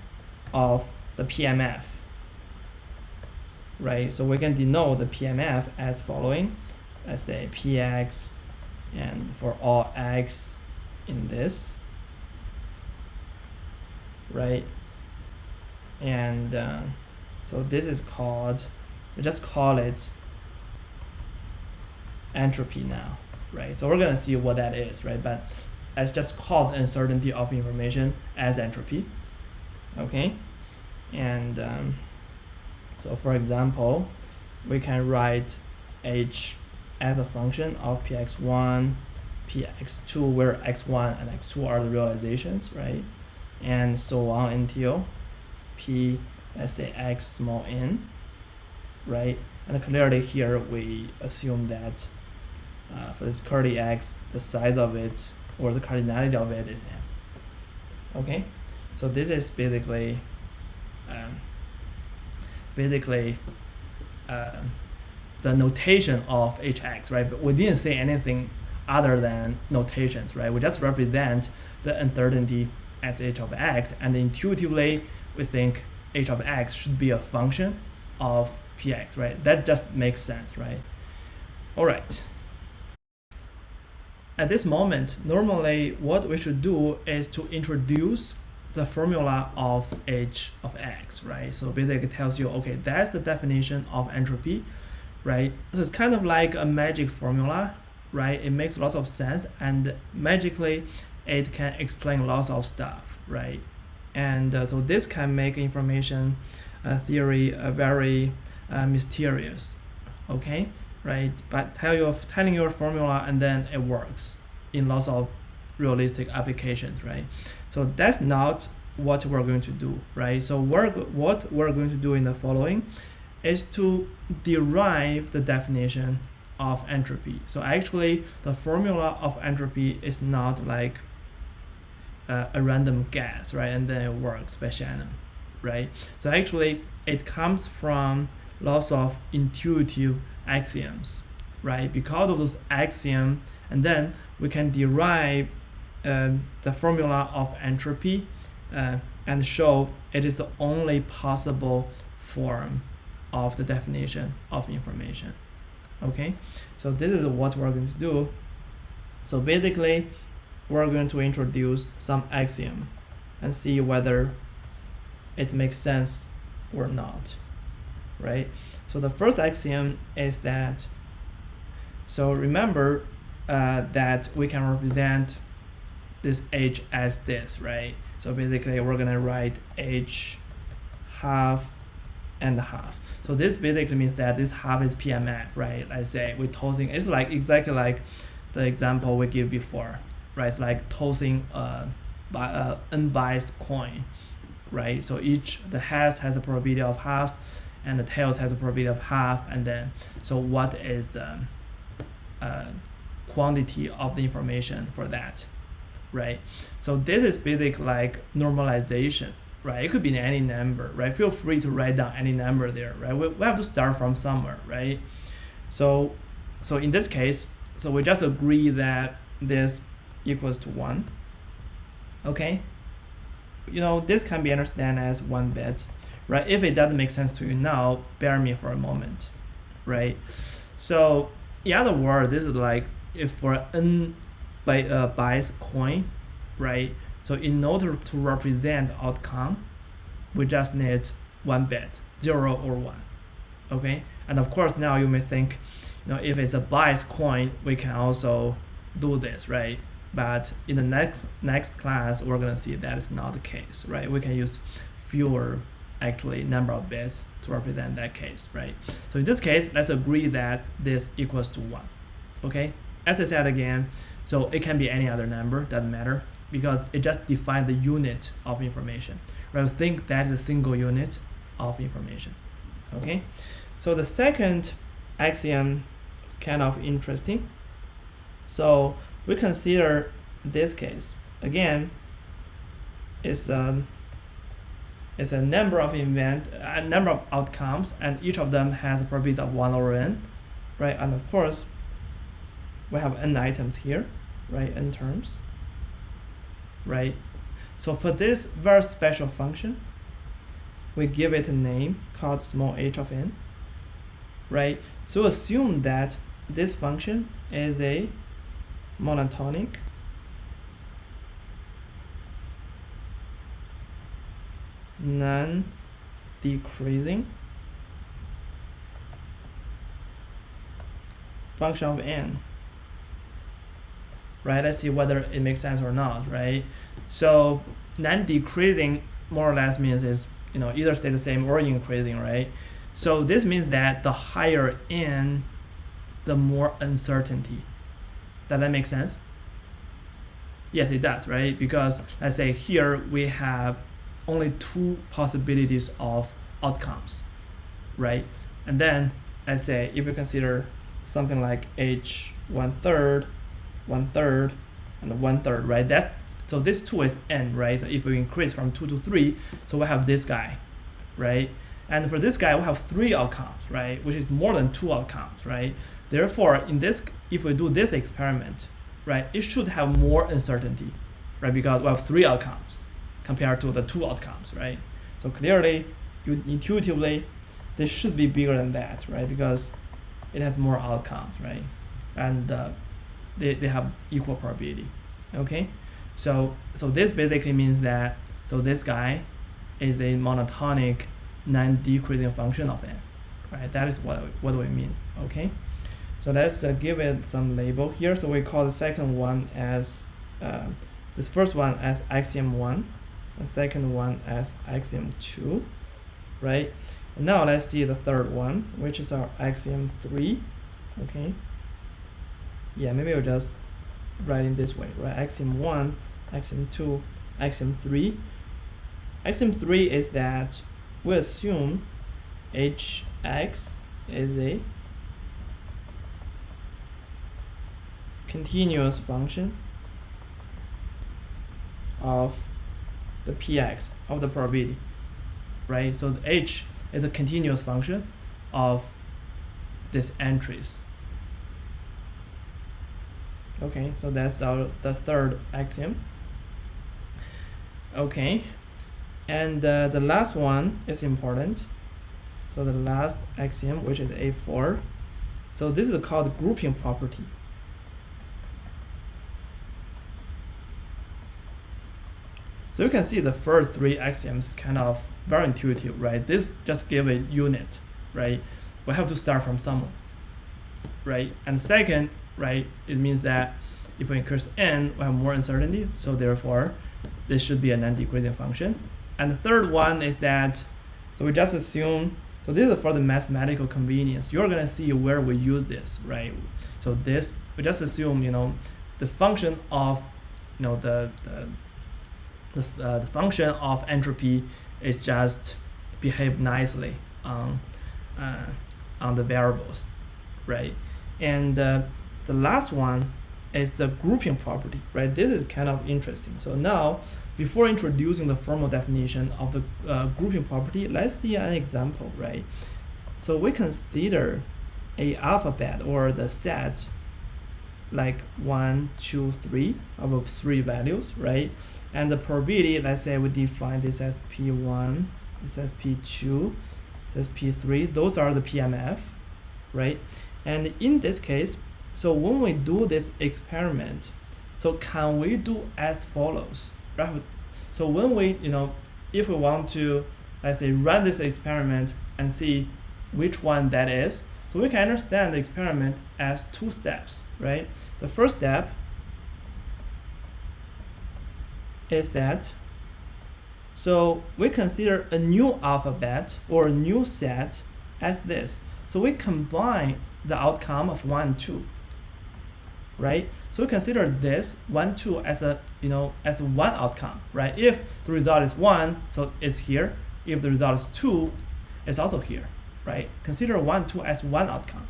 of the PMF, right? So we can denote the PMF as following. Let's say px, and for all x in this, right? And so this is called, we just call it entropy now, right? So we're gonna see what that is, right? But let's just call the uncertainty of information as entropy, okay? And so for example, we can write h as a function of px1, px2, where x1 and x2 are the realizations, right? And so on until p, let's say x small n, right? And clearly here we assume that for this curly x, the size of it, or the cardinality of it, is n. Okay, so this is basically the notation of hx, right? But we didn't say anything other than notations, right? We just represent the uncertainty as h of x, and intuitively we think h of x should be a function of px, right? That just makes sense, right? All right. At this moment, normally what we should do is to introduce the formula of h of x, right? So basically it tells you, okay, that's the definition of entropy, right? So it's kind of like a magic formula, right? It makes lots of sense, and magically it can explain lots of stuff, right? And so this can make information theory very mysterious, okay? Right? But telling your formula, and then it works in lots of realistic applications, right? So that's not what we're going to do, right? So what we're going to do in the following is to derive the definition of entropy. So actually, the formula of entropy is not like a random guess, right? And then it works by Shannon, right? So actually, it comes from lots of intuitive axioms, right? Because of those axioms, and then we can derive the formula of entropy and show it is the only possible form of the definition of information. Okay, so this is what we're going to do. So basically, we're going to introduce some axiom and see whether it makes sense or not, right? So the first axiom is that, so remember that we can represent this h as this, right? So basically we're gonna write h half and half. So this basically means that this half is PMF, right? Let's say we're tossing, it's like exactly like the example we gave before, right? It's like tossing by a unbiased coin, right? So the heads has a probability of half, and the tails has a probability of half, and then so what is the quantity of the information for that, right? So this is basically like normalization, right? It could be any number, right? Feel free to write down any number there, right? We have to start from somewhere, right? So in this case, so we just agree that this equals to 1, okay? You know, this can be understood as 1 bit, right? If it doesn't make sense to you now, bear me for a moment, right? So in other words, this is like if for unbiased coin, right? So in order to represent outcome, we just need 1 bit, 0 or 1, okay? And of course, now you may think, you know, if it's a biased coin, we can also do this, right? But in the next class, we're gonna see that is not the case, right? We can use fewer actually number of bits to represent that case, right? So in this case, let's agree that this equals to 1, okay? As I said again, so it can be any other number, doesn't matter, because it just defines the unit of information, right? Think that is a single unit of information, okay? So the second axiom is kind of interesting. So we consider this case. Again, it's a number of a number of outcomes, and each of them has a probability of 1 over n, right? And of course, we have n items here, right? N terms, right? So for this very special function, we give it a name called small h of n, right? So assume that this function is a monotonic non-decreasing function of n, right? Let's see whether it makes sense or not, right? So non-decreasing more or less means is, you know, either stay the same or increasing, right? So this means that the higher n, the more uncertainty. Does that make sense? Yes, it does, right? Because let's say here we have only 2 possibilities of outcomes, right? And then let's say if we consider something like h 1/3, 1/3, and 1/3, right? So this 2 is n, right? So if we increase from 2 to 3, so we have this guy, right? And for this guy, we have 3 outcomes, right? Which is more than 2 outcomes, right? Therefore, in this, if we do this experiment, right, it should have more uncertainty, right? Because we have 3 outcomes compared to the 2 outcomes, right? So clearly, intuitively, this should be bigger than that, right? Because it has more outcomes, right? And they have equal probability, okay? So this basically means that, so this guy is a monotonic non-decreasing function of n, right? That is what we mean, okay? So let's give it some label here. So we call the second one as, this first one as axiom 1, and second one as axiom 2, right? And now let's see the third one, which is our axiom 3, okay? Yeah, maybe we'll just write it this way, right? Axiom 1, axiom 2, axiom 3. Axiom 3 is that we assume hx is a continuous function of the px of the probability, right? So the h is a continuous function of these entries. Okay, so that's the third axiom. Okay, and the last one is important. So the last axiom, which is A4, so this is called grouping property. So you can see the first 3 axioms kind of very intuitive, right? This just give a unit, right? We have to start from somewhere, right? And second, right, it means that if we increase n, we have more uncertainty, so therefore this should be a non-decreasing function. And the third one is that, so we just assume, so this is for the mathematical convenience. You're gonna see where we use this, right? So this, we just assume, you know, the function of, you know, the function of entropy is just behave nicely on the variables, right? And the last one is the grouping property, right? This is kind of interesting. So now, before introducing the formal definition of the grouping property, let's see an example, right? So we consider a alphabet or the set like 1, 2, 3 of 3 values, right? And the probability, let's say we define this as P1, this as P2, this P3, those are the PMF, right? And in this case, so when we do this experiment, so can we do as follows, right? So when we, you know, if we want to, let's say, run this experiment and see which one that is, so we can understand the experiment as 2 steps, right? The first step is that, so we consider a new alphabet or a new set as this. So we combine the outcome of 1 and 2, right? So we consider this 1, 2 as a, as one outcome, right? If the result is 1, so it's here. If the result is 2, it's also here, right? Consider 1, 2 as one outcome.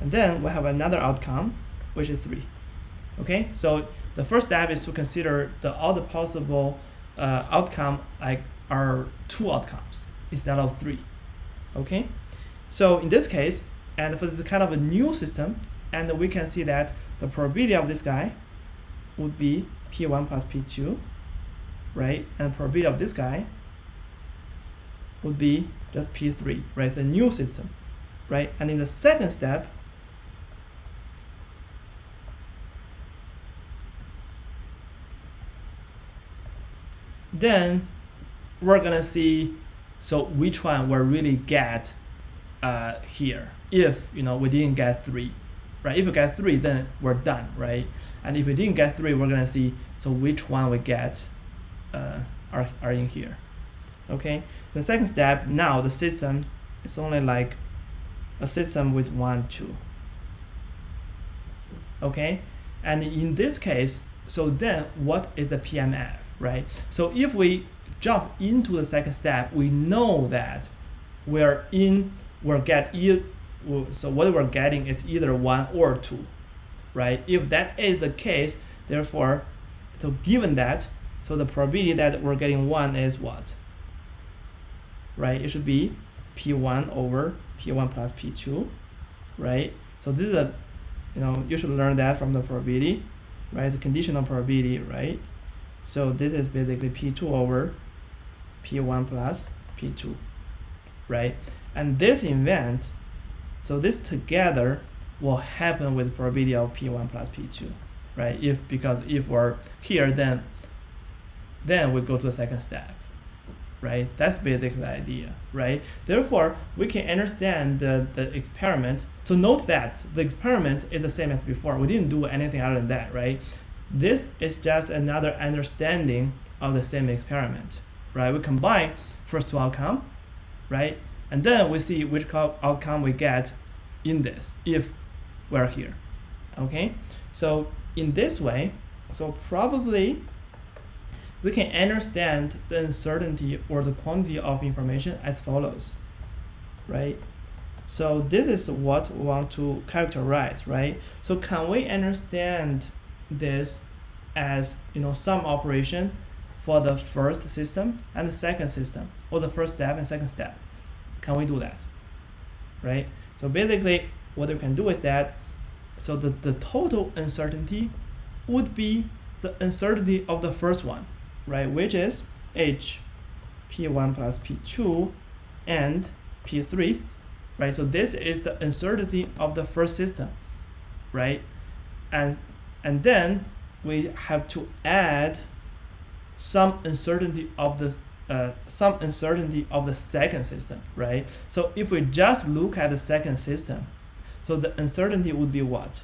And then we have another outcome, which is 3. Okay, so the first step is to consider all the possible outcome are 2 outcomes instead of 3. Okay, so in this case, and for this kind of a new system, and we can see that the probability of this guy would be P1 plus P2, right? And the probability of this guy would be just P3, right? It's a new system, right? And in the second step, then we're gonna see, so which one we'll really get here. If we didn't get 3, right? If we get 3, then we're done, right? And if we didn't get 3, we're gonna see, so which one we get are in here. Okay. The second step, now the system is only like a system with 1, 2. Okay. And in this case, so then what is the PMF, right? So if we jump into the second step, we know that so what we're getting is either 1 or 2, right? If that is the case, therefore, so given that, so the probability that we're getting 1 is what? Right? It should be P1 over P1 plus P2, right? So this is you should learn that from the probability, right? It's a conditional probability, right? So this is basically P2 over P1 plus P2, right? And this event, so this together will happen with probability of P1 plus P2, right? Because if we're here, then we go to the second step, right? That's basically the idea, right? Therefore, we can understand the experiment. So note that the experiment is the same as before. We didn't do anything other than that, right? This is just another understanding of the same experiment, right? We combine first 2 outcomes, right? And then we see which outcome we get in this if we're here, okay? So in this way, so probably we can understand the uncertainty or the quantity of information as follows, right? So this is what we want to characterize, right? So can we understand this as some operation for the first system and the second system, or the first step and second step? Can we do that, right? So basically what we can do is that, so the total uncertainty would be the uncertainty of the first one, right? Which is H P1 plus P2 and P3, right? So this is the uncertainty of the first system, right? And then we have to add some uncertainty of the second system, right? So if we just look at the second system, so the uncertainty would be what?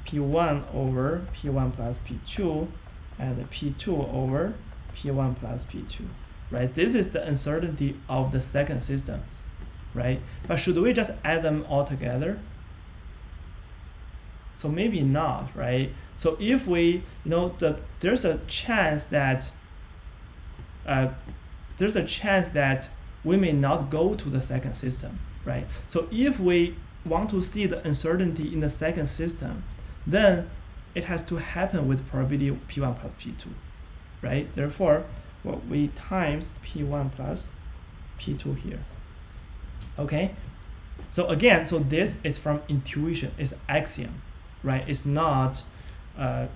P1 over P1 plus P2 and P2 over P1 plus P2, right? This is the uncertainty of the second system, right? But should we just add them all together? So maybe not, right? So if we, there's a chance that we may not go to the second system, right? So if we want to see the uncertainty in the second system, then it has to happen with probability P1 plus P2, right? Therefore, we times P1 plus P2 here, okay? So again, so this is from intuition, it's axiom, right? It's not, a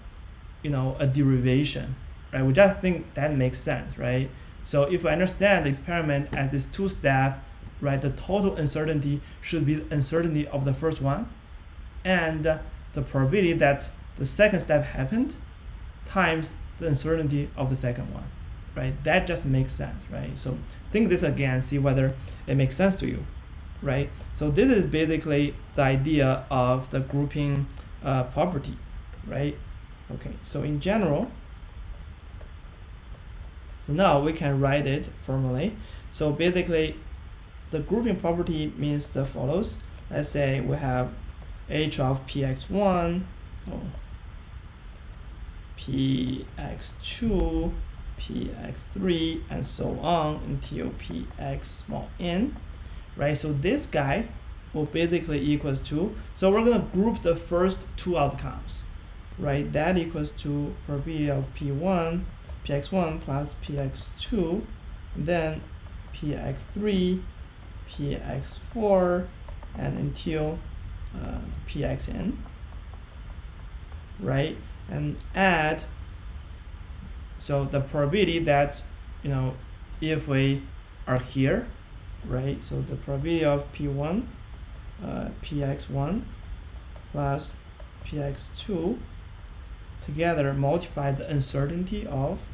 derivation, right? We just think that makes sense, right? So if we understand the experiment as this 2-step, right, the total uncertainty should be the uncertainty of the first one, and the probability that the second step happened times the uncertainty of the second one, right? That just makes sense, right? So think this again, see whether it makes sense to you, right? So this is basically the idea of the grouping property, right? Okay, so in general, Now we can write it formally. So basically, the grouping property means the follows. Let's say we have h of px1, px2, px3, and so on until px small n, right? So this guy will basically equals to, so we're gonna group the first two outcomes, right? That equals to probability of px1 plus px2, and then px3, px4, and until pxn, right? And add, so the probability that, if we are here, right? So the probability of p1, px1 plus px2 together multiply the uncertainty of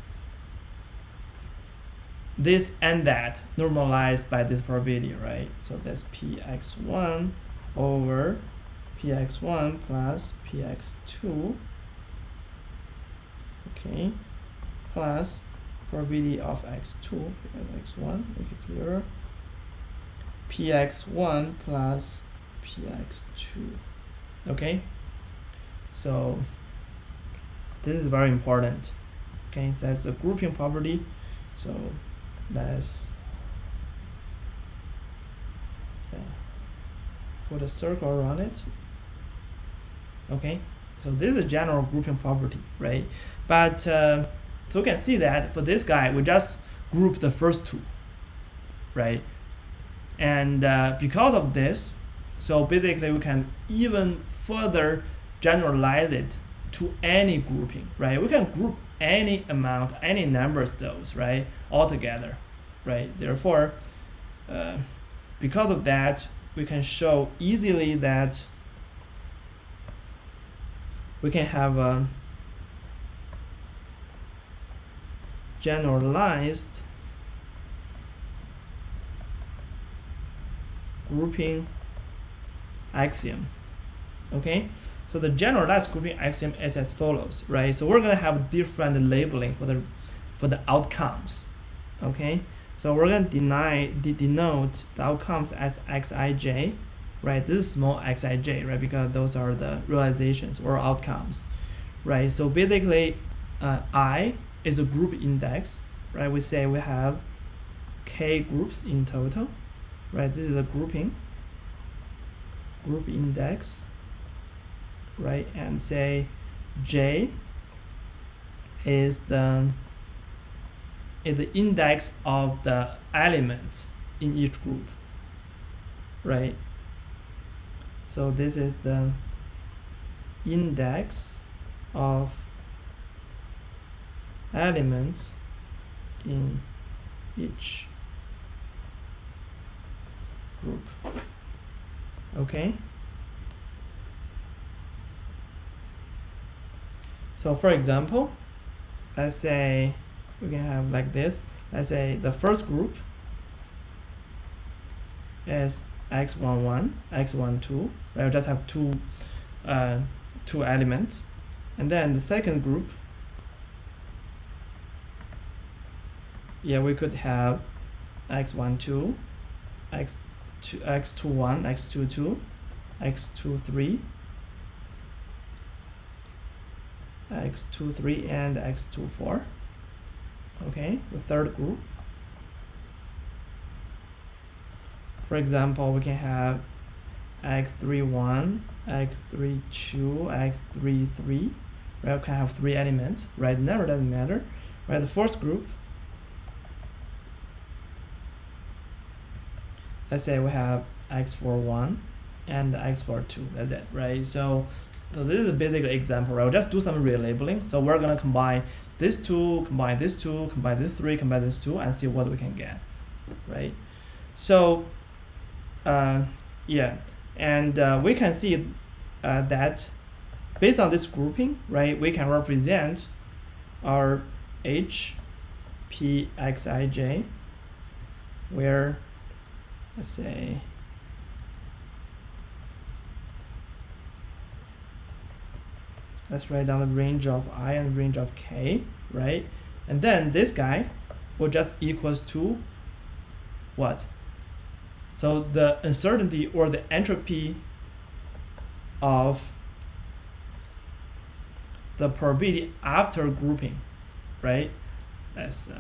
this and that normalized by this probability, right? So that's px1 over px1 plus px2, okay, plus probability of x2, x1, make it clearer, px1 plus px2, okay? So this is very important, okay? So that's a grouping property. So let's put a circle around it, okay? So this is a general grouping property, right? But so we can see that for this guy, we just group the first two, right? And because of this, so basically we can even further generalize it to any grouping, right? We can group any amount, any numbers those, right, all together, right? Therefore, because of that, we can show easily that we can have a generalized grouping axiom, okay? So the generalized grouping axiom is as follows, right? So we're gonna have different labeling for the outcomes, okay? So we're gonna denote the outcomes as xij, right? This is small xij, right? Because those are the realizations or outcomes, right? So basically, I is a group index, right? We say we have k groups in total, right? This is a group index, right? And say j is the index of the elements in each group, right? So this is the index of elements in each group, okay? So for example, let's say we can have like this. Let's say the first group is x11, x12, right? We just have two elements. And then the second group, we could have x12, x21, x22, x23, x23, and x24. Okay, the third group, for example, we can have x31, x32, x33, right? We can have three elements, right? Never doesn't matter, right? The fourth group, let's say we have x41 and x42. That's it, right? So this is a basic example, right? We'll just do some relabeling. So we're gonna combine this two, combine this two, combine this three, combine this two, and see what we can get, right? So and we can see that based on this grouping, right, we can represent our h p xij, where let's say let's write down the range of I and range of k, right? And then this guy, will just equals to what? So the uncertainty or the entropy of the probability after grouping, right? Let's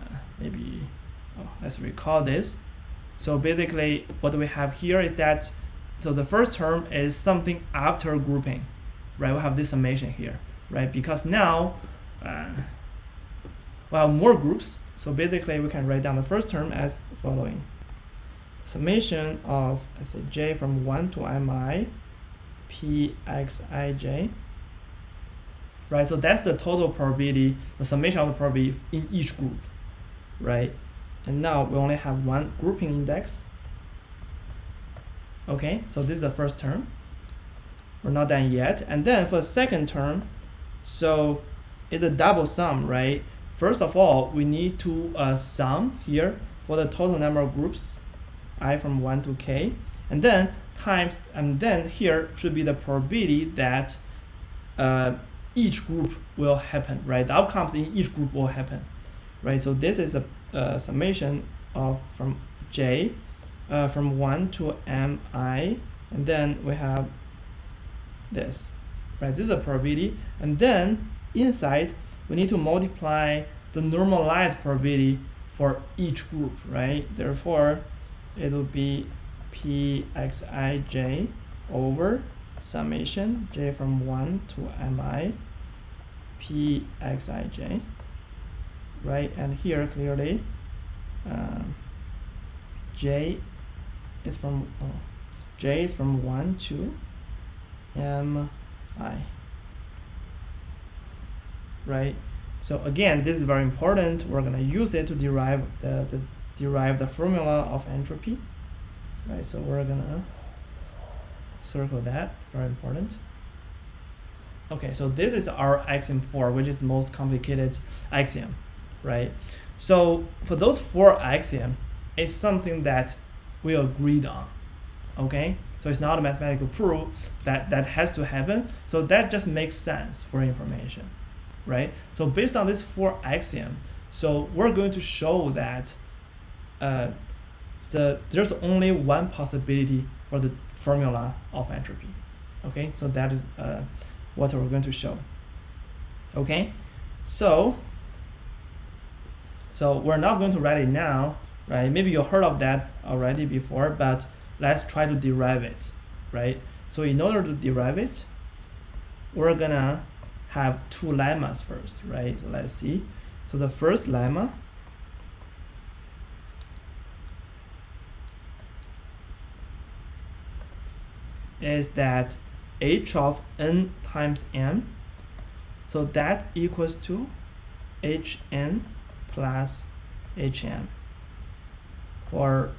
let's recall this. So basically what we have here is that, so the first term is something after grouping, right? We have this summation here, right? Because now we have more groups, so basically we can write down the first term as the following. Summation of, let's say, j from 1 to mi pxij, right? So that's the total probability, the summation of the probability in each group, right? And now we only have one grouping index. Okay, so this is the first term. We're not done yet. And then for the second term, so it's a double sum, right? First of all, we need to sum here for the total number of groups, I from 1 to k, and then times, and then here should be the probability that each group will happen, right? The outcomes in each group will happen, right? So this is a summation of from j from 1 to mi, and then we have this, right? This is a probability, and then inside we need to multiply the normalized probability for each group, right? Therefore, it will be pxij over summation j from 1 to mi pxij, right? And here clearly j is from 1 to mi, right? So again, this is very important. We're gonna use it to derive the formula of entropy, right? So we're gonna circle that. It's very important. Okay, so this is our axiom 4, which is the most complicated axiom, right? So for those 4 axioms, it's something that we agreed on, okay? So it's not a mathematical proof that has to happen. So that just makes sense for information, right? So based on this 4 axioms, so we're going to show that there's only one possibility for the formula of entropy, okay? So that is what we're going to show, okay? So we're not going to write it now, right? Maybe you heard of that already before, but let's try to derive it, right? So in order to derive it, we're gonna have 2 lemmas first, right? So let's see. So the first lemma is that h of n times m, so that equals to hn plus hm for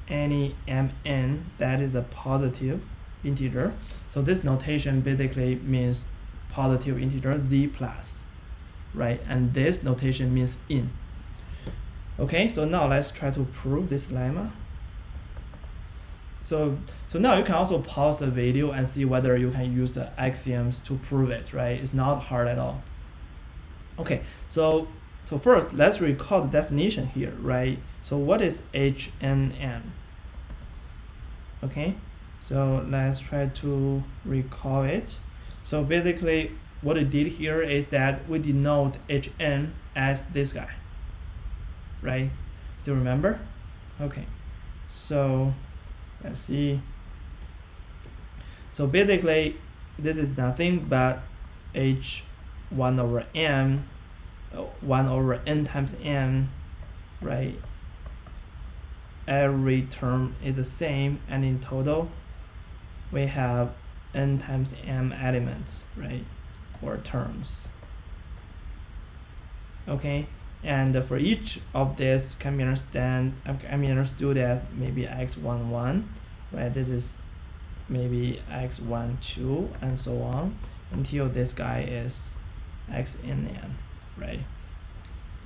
any mn that is a positive integer. So this notation basically means positive integer z plus, right? And this notation means in. Okay, so now let's try to prove this lemma. So now you can also pause the video and see whether you can use the axioms to prove it, right? It's not hard at all. Okay, so first let's recall the definition here, right? So what is HNM? Okay, so let's try to recall it. So basically what we did here is that we denote HN as this guy, right? Still remember? Okay, so let's see. So basically this is nothing but h1 over m, 1 over n times m, right? Every term is the same, and in total we have n times m elements, right, or terms. Okay, and for each of this can be understood as maybe x11, right? This is maybe x12 and so on until this guy is xnn, right?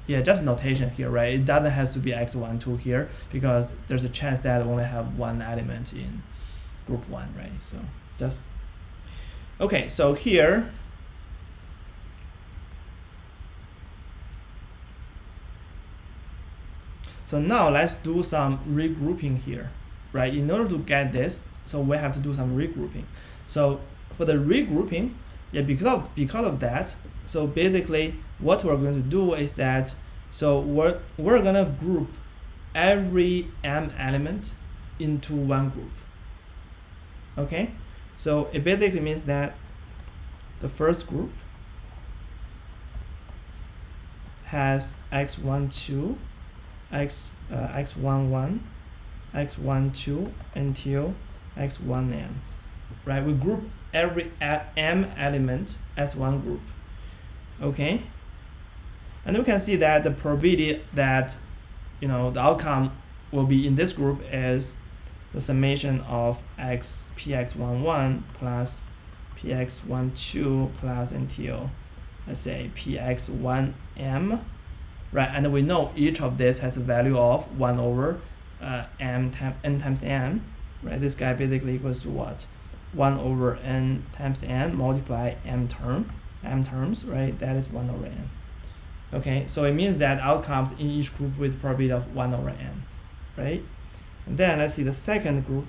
Yeah, just notation here, right? It doesn't have to be x12 here because there's a chance that we only have one element in group 1, right? So just okay, so here So now let's do some regrouping here, right? In order to get this, so we have to do some regrouping. So for the regrouping, yeah, because of that, so basically what we're going to do is that, so we're gonna group every m element into one group. Okay, so it basically means that the first group has x12, x11, x12 until x1n, right? We group every m element as one group. Okay, and we can see that the probability that the outcome will be in this group is the summation of px11 plus px12 plus until, let's say, px1m, right? And we know each of this has a value of 1 over n times n, right? This guy basically equals to what? 1 over n times n multiply m terms, right? That is 1 over n. Okay, so it means that outcomes in each group with probability of 1 over n, right? And then let's see the second group.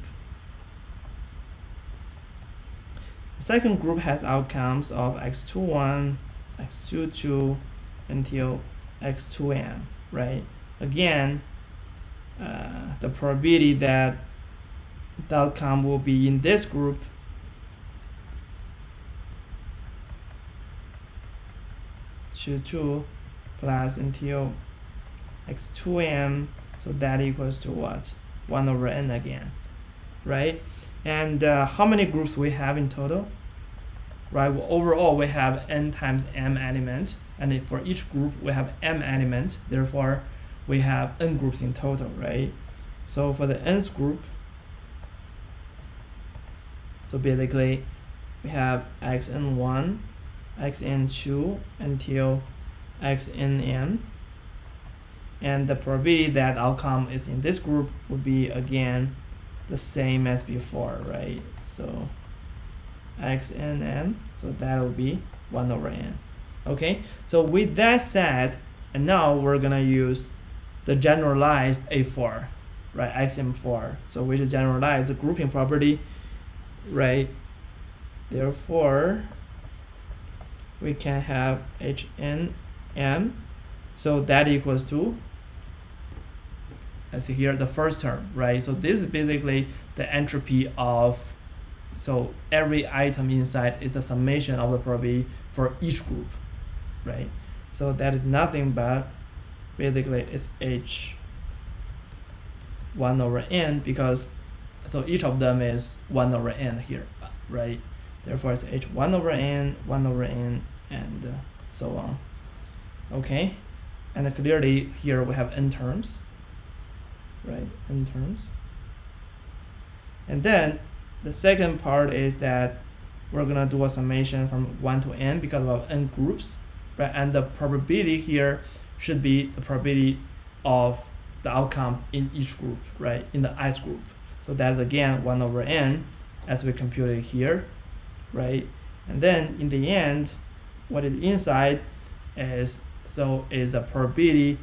The second group has outcomes of x21, x22 until x2n, right? Again, the probability that the outcome will be in this group x2 plus until x2n, so that equals to what? 1 over n again, right? And how many groups we have in total? Right, well, overall we have n times m elements, and for each group we have m elements, therefore we have n groups in total, right? So for the nth group, so basically we have xn1, xn2 until xnn, and the probability that outcome is in this group would be again the same as before, right? So xnn, so that will be 1 over n. Okay, so with that said, and now we're gonna use the generalized A4, right? XM4, so which is generalized the grouping property, right? Therefore we can have HNM, so that equals to, let's see here, the first term, right? So this is basically the entropy of, so every item inside is a summation of the probability for each group, right? So that is nothing but basically it's H1 over n, because so each of them is 1 over n here, right? Therefore it's H1 over n, 1 over n, and so on. Okay, and clearly here we have n terms, right? N terms. And then the second part is that we're gonna do a summation from 1 to n because we have n groups, right? And the probability here should be the probability of the outcome in each group, right? In the ith group. So that's again 1 over n as we compute it here, right? And then in the end, what is inside is a probability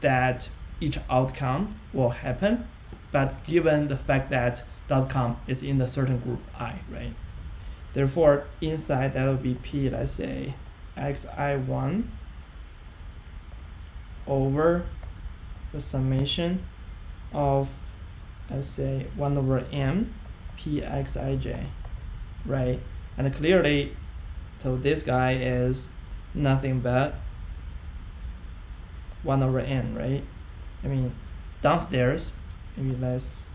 that each outcome will happen, but given the fact that the outcome is in a certain group I, right? Therefore, inside that will be P, let's say, xi1 over the summation of, let's say, 1 over m pxij, right? And clearly, so this guy is nothing but 1 over n, right? I mean, downstairs, maybe less.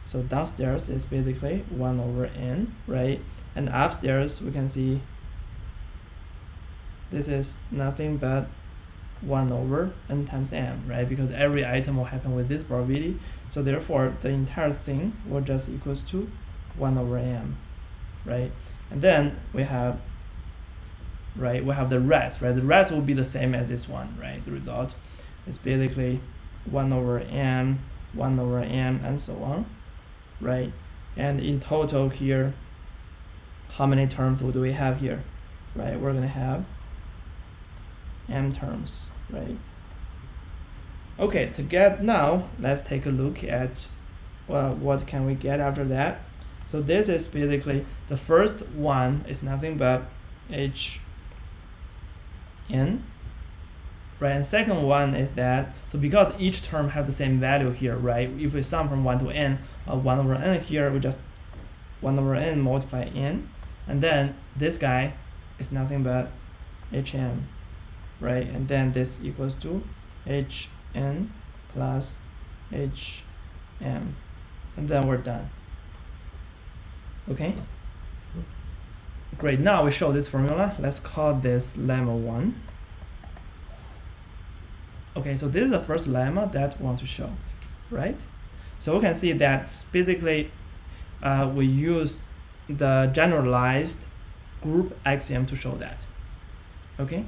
So downstairs is basically 1 over n, right? And upstairs, we can see this is nothing but 1 over n times m, right? Because every item will happen with this probability. So therefore, the entire thing will just equals to 1 over m, right? And then we have, right, we have the rest, right? The rest will be the same as this one, right? The result is basically 1 over m, 1 over m, and so on, right? And in total here, how many terms do we have here, right? We're gonna have m terms, right? Okay, to get now, let's take a look at what can we get after that. So this is basically the first one is nothing but h n, right? And second one is that, so because each term have the same value here, right? If we sum from 1 to n, 1 over n here, we just 1 over n multiply n, and then this guy is nothing but hm, right? And then this equals to hn plus hm, and then we're done. Okay, great. Now we show this formula. Let's call this lemma 1. Okay, so this is the first lemma that we want to show, right? So we can see that basically we use the generalized group axiom to show that. Okay,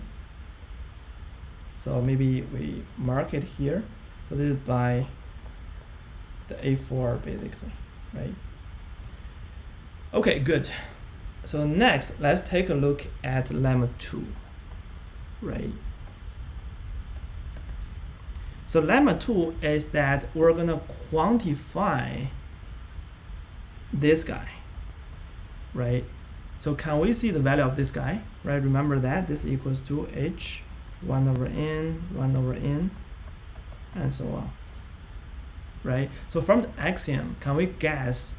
so maybe we mark it here. So this is by the A4 basically, right? Okay, good. So next, let's take a look at lemma 2, right? So lemma 2 is that we're gonna quantify this guy, right? So can we see the value of this guy, right? Remember that this equals to h 1 over n, and so on, right? So from the axiom, can we guess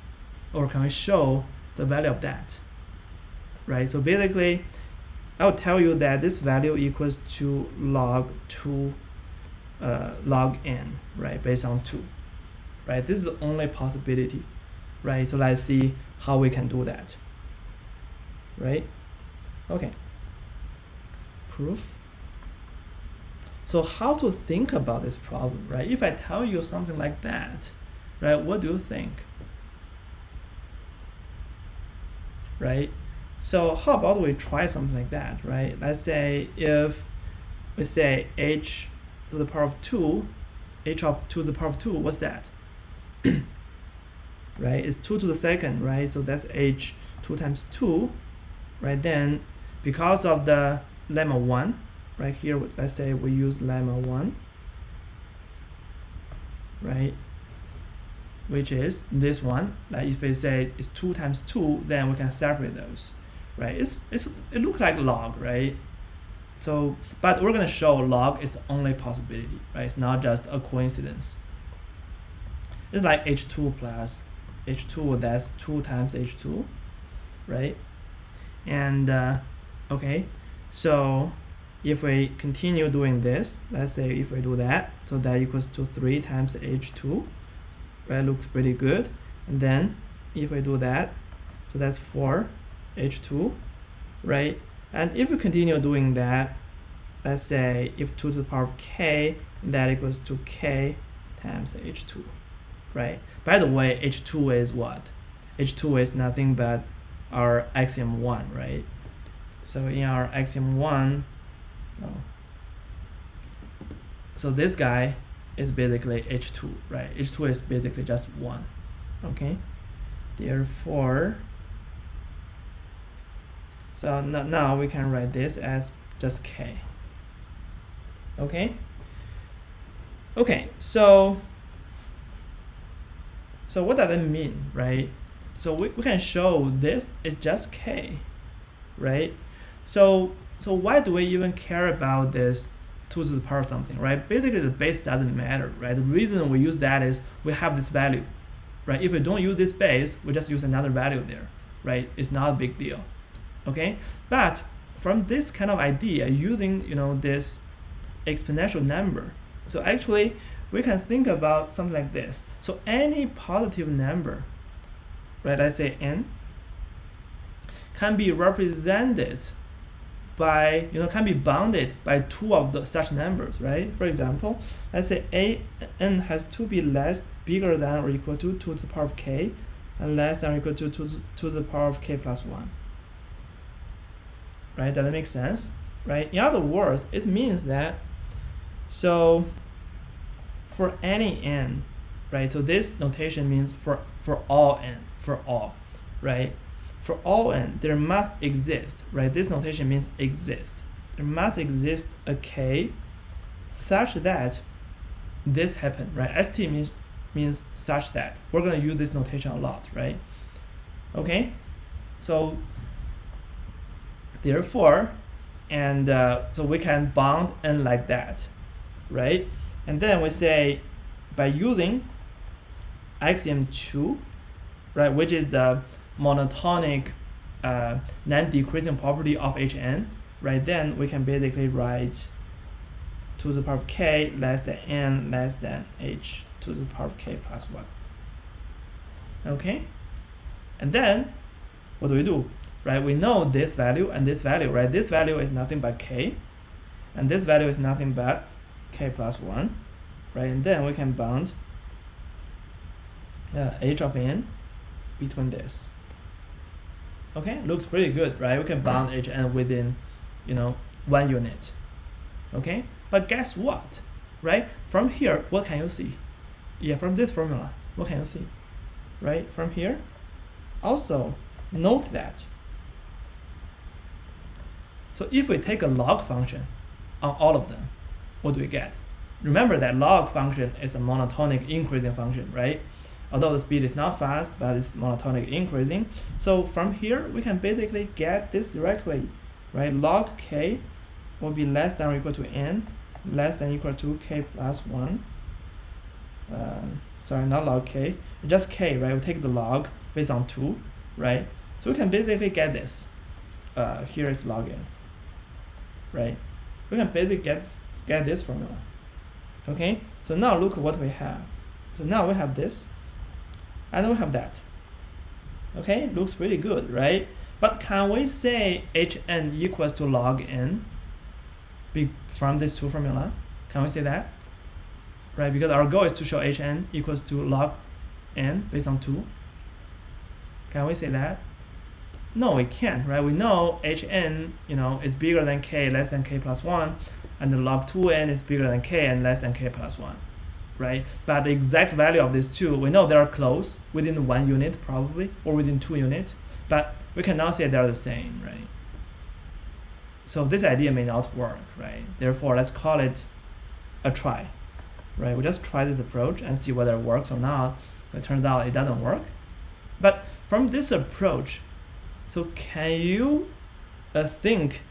or can we show the value of that, right? So basically, I'll tell you that this value equals to log 2 log n, right, based on 2, right? This is the only possibility, right? So let's see how we can do that, right? Okay, proof. So how to think about this problem, right? If I tell you something like that, right, what do you think, right? So how about we try something like that, right? Let's say if we say h to the power of 2, h of 2 to the power of 2, what's that? Right, it's 2 to the second, right? So that's h 2 times 2, right? Then because of the lemma 1, right here, let's say we use lemma 1, right? Which is this one. Like if we say it's 2 times 2, then we can separate those, right? It looks like log, right? So, but we're gonna show log is the only possibility, right? It's not just a coincidence. It's like h2 plus h2, that's 2 times h2, right? And okay, so if we continue doing this, let's say if we do that, so that equals to 3 times h2, right? Looks pretty good. And then if we do that, so that's 4 h2, right? And if we continue doing that, let's say if 2 to the power of k, that equals to k times h2, right? By the way, h2 is what? h2 is nothing but our axiom 1, right? So in our axiom 1, so this guy is basically h2, right? h2 is basically just 1, okay? Therefore, so now we can write this as just k. Okay? Okay, so what does that mean, right? So we can show this is just k, right? So why do we even care about this 2 to the power of something, right? Basically the base doesn't matter, right? The reason we use that is we have this value, right? If we don't use this base, we just use another value there, right? It's not a big deal. Okay, but from this kind of idea, using this exponential number, so actually we can think about something like this. So any positive number, right, let's say n, can be represented by, can be bounded by 2 of such numbers, right? For example, let's say n has to be bigger than or equal to 2 to the power of k, and less than or equal to 2 to the power of k plus 1. Right, does that make sense? Right, in other words, it means that, so for any n, right, so this notation means for all n, for all, right? For all n, there must exist, right? This notation means exist. There must exist a k such that this happen, right? ST means such that. We're gonna use this notation a lot, right? Okay, so therefore, and so we can bound n like that, right? And then we say by using axiom 2, right, which is the monotonic non-decreasing property of Hn, right? Then we can basically write 2 to the power of k less than n less than h to the power of k plus 1. Okay, and then what do? Right, we know this value and this value, right? This value is nothing but k, and this value is nothing but k plus 1, right? And then we can bound h of n between this. Okay, looks pretty good, right? We can bound Hn within, 1 unit. Okay, but guess what, right? From here, what can you see? Yeah, from this formula, what can you see? Right, from here, also note that. So if we take a log function on all of them, what do we get? Remember that log function is a monotonic increasing function, right? Although the speed is not fast, but it's monotonic increasing. So from here, we can basically get this directly, right? Log k will be less than or equal to n, less than or equal to k plus 1. Sorry, not log k, just k, right? We take the log based on 2, right? So we can basically get this. Here is log n, right? We can basically get this formula. Okay, so now look what we have. So now we have this, and we have that. Okay, looks pretty good, right? But can we say Hn equals to log n from these two formula? Can we say that? Right, because our goal is to show Hn equals to log n based on 2. Can we say that? No, we can't, right? We know Hn, is bigger than k, less than k plus 1, and the log 2n is bigger than k and less than k plus 1, right? But the exact value of these two, we know they are close, within 1 unit probably, or within 2 units, but we cannot say they're the same, right? So this idea may not work, right? Therefore, let's call it a try, right? We just try this approach and see whether it works or not. It turns out it doesn't work. But from this approach, so can you think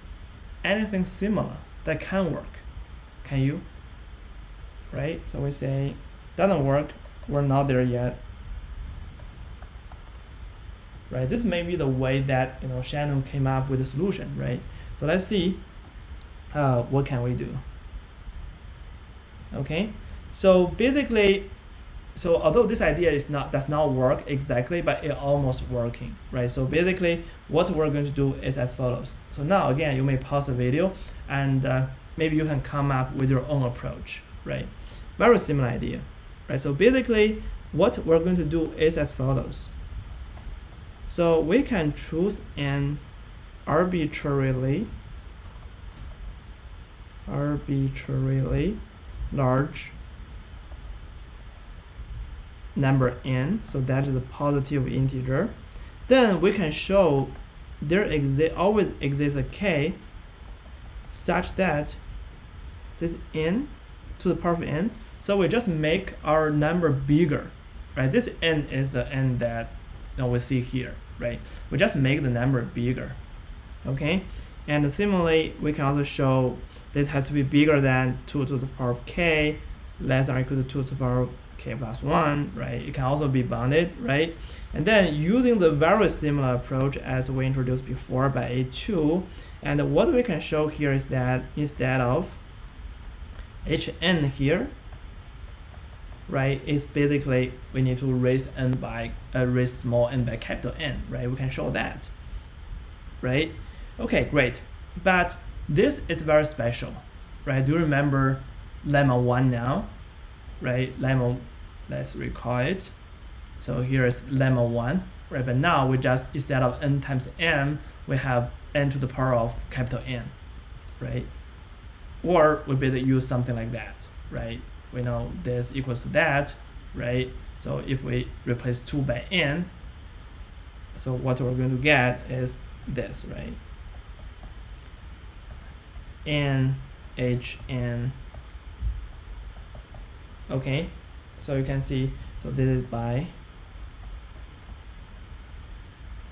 anything similar that can work? Can you? Right? So we say, doesn't work, we're not there yet. Right? This may be the way that Shannon came up with a solution, right? So let's see what can we do. Okay? So basically, although this idea does not work exactly, but it almost working, right? So basically, what we're going to do is as follows. So now again, you may pause the video, and maybe you can come up with your own approach, right? Very similar idea, right? So basically, what we're going to do is as follows. So we can choose an arbitrarily large number n, so that is a positive integer. Then we can show there always exists a k such that this n to the power of n. So we just make our number bigger, right? This n is the n that we see here, right? We just make the number bigger, okay? And similarly, we can also show this has to be bigger than 2 to the power of k, less than or equal to 2 to the power of k plus 1, right? It can also be bounded, right? And then using the very similar approach as we introduced before by A2, and what we can show here is that instead of Hn here, right, it's basically we need to raise small n by capital N, right? We can show that, right? Okay, great. But this is very special, right? Do you remember lemma 1 now, right? Lemma, let's recall it. So here is lemma 1, right? But now we just, instead of n times m, we have n to the power of capital N, right? Or we better use something like that, right? We know this equals to that, right? So if we replace 2 by n, so what we're going to get is this, right? N Hn Okay, so you can see, so this is by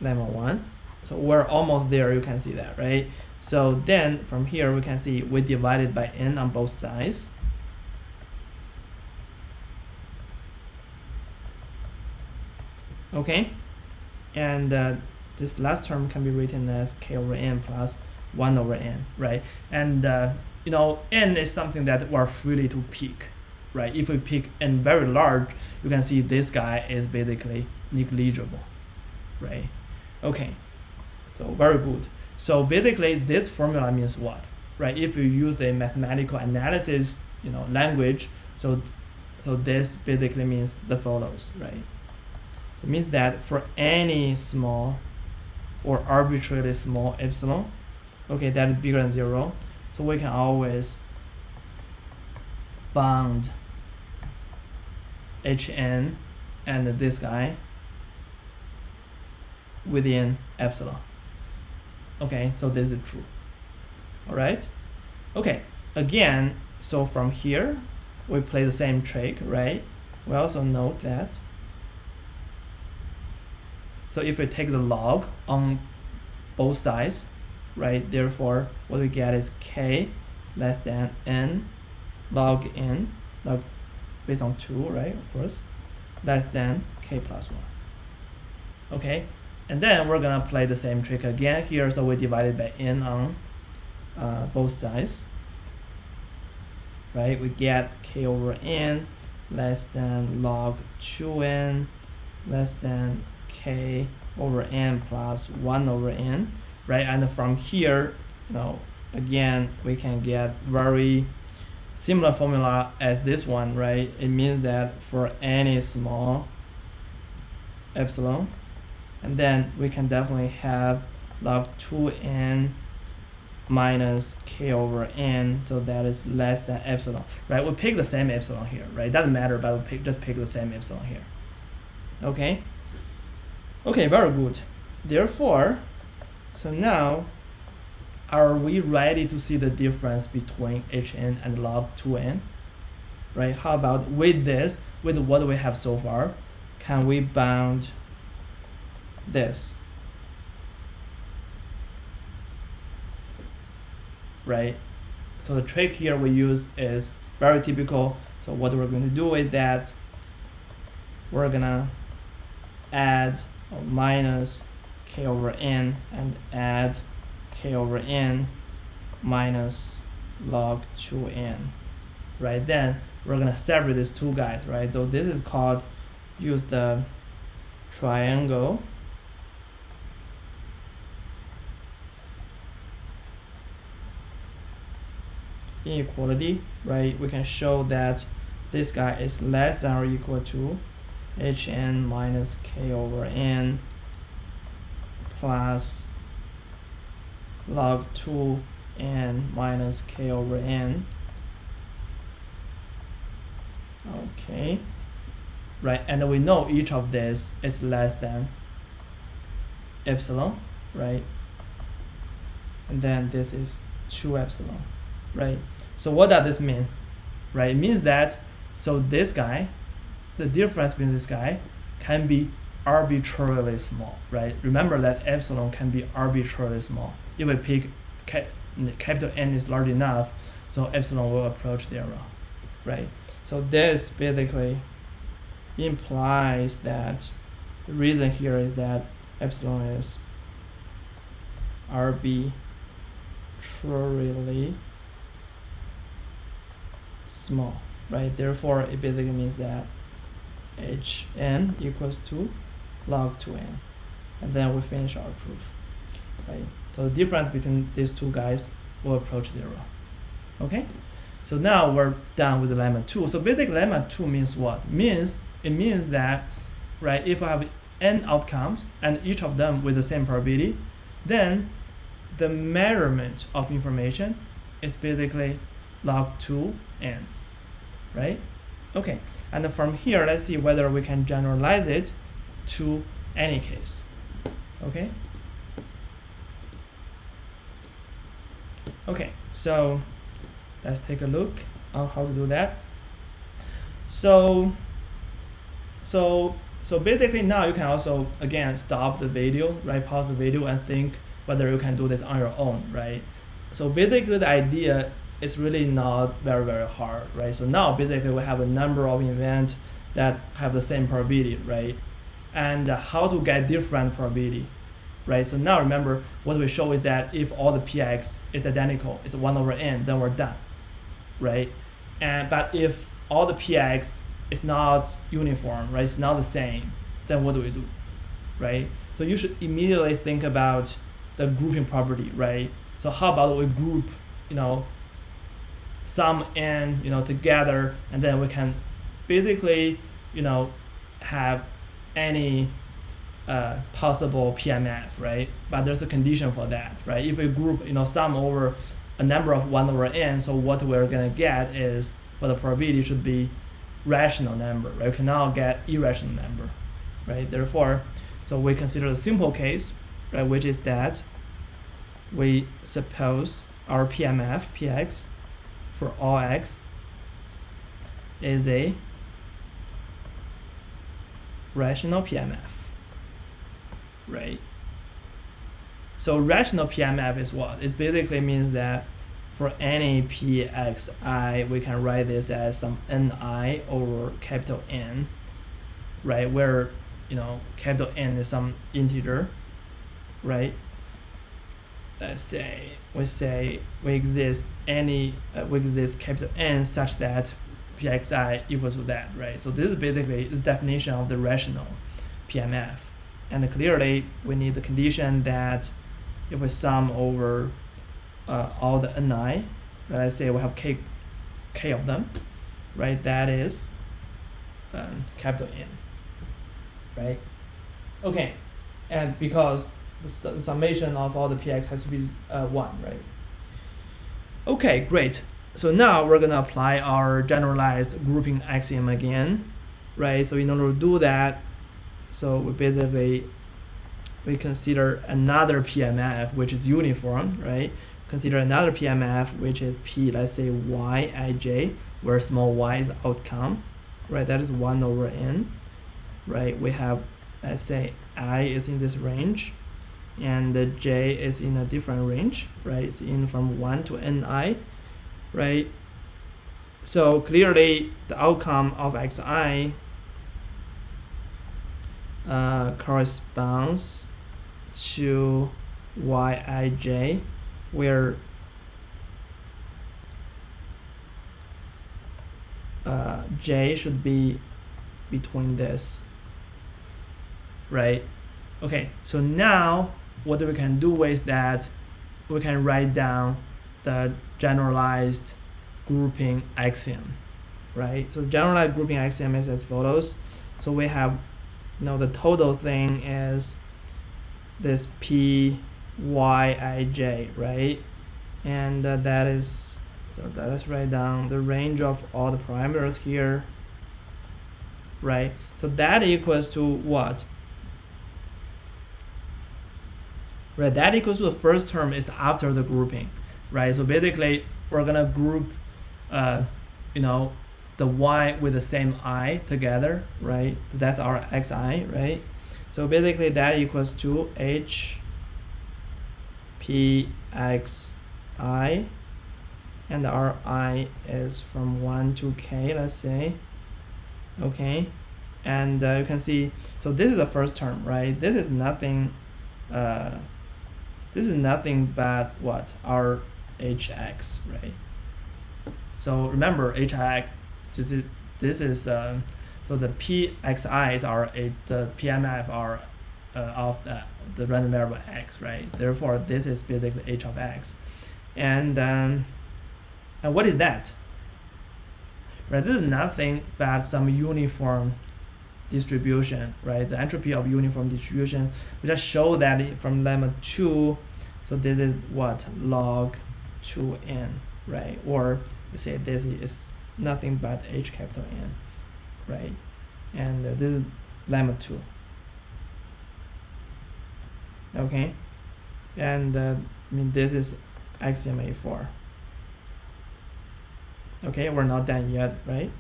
lemma 1. So we're almost there, you can see that, right? So then from here we can see we divided by n on both sides. Okay, and this last term can be written as k over n plus 1 over n, right? And you know, n is something that we're free to pick, right? If we pick n very large, you can see this guy is basically negligible, right? Okay, so very good. So basically this formula means what, right? If you use a mathematical analysis, you know, language, so this basically means the follows, right? So it means that for any small or arbitrarily small epsilon, okay, that is bigger than 0, so we can always bound Hn and this guy within epsilon. Okay, so this is true. All right. Okay, again, so from here we play the same trick, right? We also note that, so if we take the log on both sides, right, therefore what we get is k less than n log n, log based on 2, right, of course, less than k plus 1. Okay, and then we're gonna play the same trick again here, so we divide it by n on both sides, right? We get k over n less than log 2n less than k over n plus 1 over n, right? And from here, you know, again, we can get very similar formula as this one, right? It means that for any small epsilon, and then we can definitely have log 2n minus k over n, so that is less than epsilon, right? We pick the same epsilon here, right? Doesn't matter, but we just pick the same epsilon here. Okay. Okay, very good. Therefore, so now, are we ready to see the difference between Hn and log 2n? Right? How about with this, with what we have so far, can we bound this? Right? So the trick here we use is very typical. So what we're going to do is that we're gonna add or minus k over n and add k over n minus log 2n, right? Then we're gonna separate these two guys, right? So this is called, use the triangle inequality, right? We can show that this guy is less than or equal to Hn minus k over n plus log 2n minus k over n. Okay, right, and we know each of this is less than epsilon, right? And then this is 2 epsilon, right? So what does this mean, right? It means that, so this guy, the difference between this guy can be arbitrarily small, right? Remember that epsilon can be arbitrarily small. If we pick capital N is large enough, so epsilon will approach 0, right? So this basically implies that the reason here is that epsilon is arbitrarily small, right? Therefore, it basically means that Hn equals to log 2n, and then we finish our proof, right? So the difference between these two guys will approach 0. Okay, so now we're done with the lemma 2. So basically lemma 2 means what? It means that, right, if I have n outcomes and each of them with the same probability, then the measurement of information is basically log 2n, right? Okay, and from here, let's see whether we can generalize it to any case. Okay. Okay, so let's take a look on how to do that. So basically now you can also again stop the video, right? Pause the video and think whether you can do this on your own, right? So basically the idea is really not very hard, right? So now basically we have a number of events that have the same probability, right? And how to get different probability, right? So now remember what we show is that if all the px is identical, it's 1/n, then we're done, right? But if all the px is not uniform, right? It's not the same, then what do we do, right? So you should immediately think about the grouping property, right? So how about we group, some n, together, and then we can basically, have any possible PMF, right? But there's a condition for that, right? If we group, sum over a number of 1/n, so what we're gonna get is, for the probability, should be rational number, right? We cannot get irrational number, right? Therefore, so we consider the simple case, right, which is that we suppose our PMF, Px, for all x is a rational PMF, right? So rational PMF is what? It basically means that for any pxi, we can write this as some ni over capital N, right? Where, capital N is some integer, right? Let's say we exist capital N such that pxi equals to that, right? So this is basically the definition of the rational PMF. And clearly we need the condition that if we sum over all the ni, right, let's say we have k of them, right, that is capital N, right? Okay, and because the summation of all the px has to be 1, right? Okay, great. So now we're gonna apply our generalized grouping axiom again, right? So in order to do that, so we consider another PMF which is uniform, right? Consider another PMF which is P, let's say Yij, where small y is the outcome, right? That is 1/n, right? We have, let's say I is in this range, and the j is in a different range, right? It's in from 1 to ni, right? So clearly the outcome of xi corresponds to Yij, where j should be between this, right? Okay, so now what we can do is that we can write down the generalized grouping axiom, right? So generalized grouping axiom is as follows. So we have, the total thing is this Pyij, right? And that is, so let's write down the range of all the parameters here, right? So that equals to what? Right, that equals to the first term is after the grouping, right? So basically we're gonna group the y with the same I together, right? So that's our xi, right? So basically that equals to h p x I, and our I is from 1 to k, let's say. Okay, and you can see, so this is the first term, right? This is nothing but what? Our hx, right? So remember hx, this is so the pxi is our the PMF are of the random variable x, right? Therefore this is basically h of x, and what is that? Right, this is nothing but some uniform distribution, right? The entropy of uniform distribution. We just show that from lemma 2, so this is what? Log 2n, right? Or we say this is nothing but h capital N, right? And this is lemma 2. Okay, and this is axiom A4. Okay, we're not done yet, right?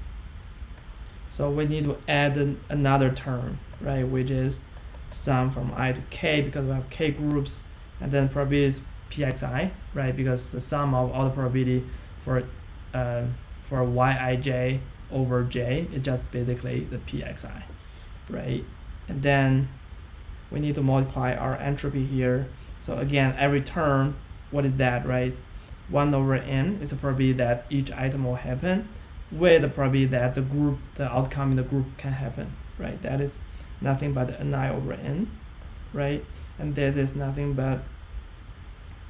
So we need to add another term, right, which is sum from I to k, because we have k groups, and then probability is pxi, right, because the sum of all the probability for yij over j is just basically the pxi, right? And then we need to multiply our entropy here. So again, every term, what is that, right? 1 over n is the probability that each item will happen, with the probability that the outcome in the group can happen, right? That is nothing but ni over n, right? And this is nothing but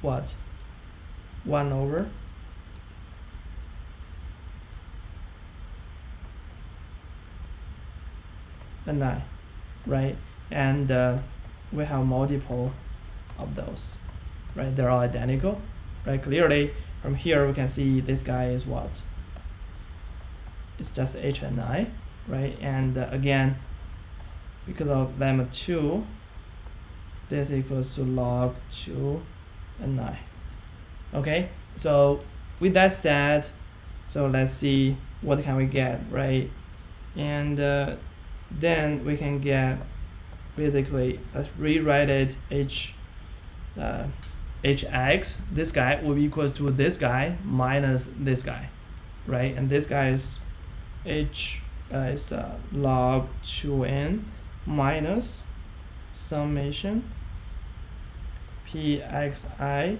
what? 1 over ni, right? And we have multiple of those, right? They're all identical, right? Clearly from here we can see this guy is what? It's just h and I, right? And again, because of lemma 2, this equals to log 2 and I. Okay, so with that said, so let's see what can we get, right? And then we can get basically rewrite it hx, this guy will be equal to this guy minus this guy, right? And this guy is is log 2n minus summation pxi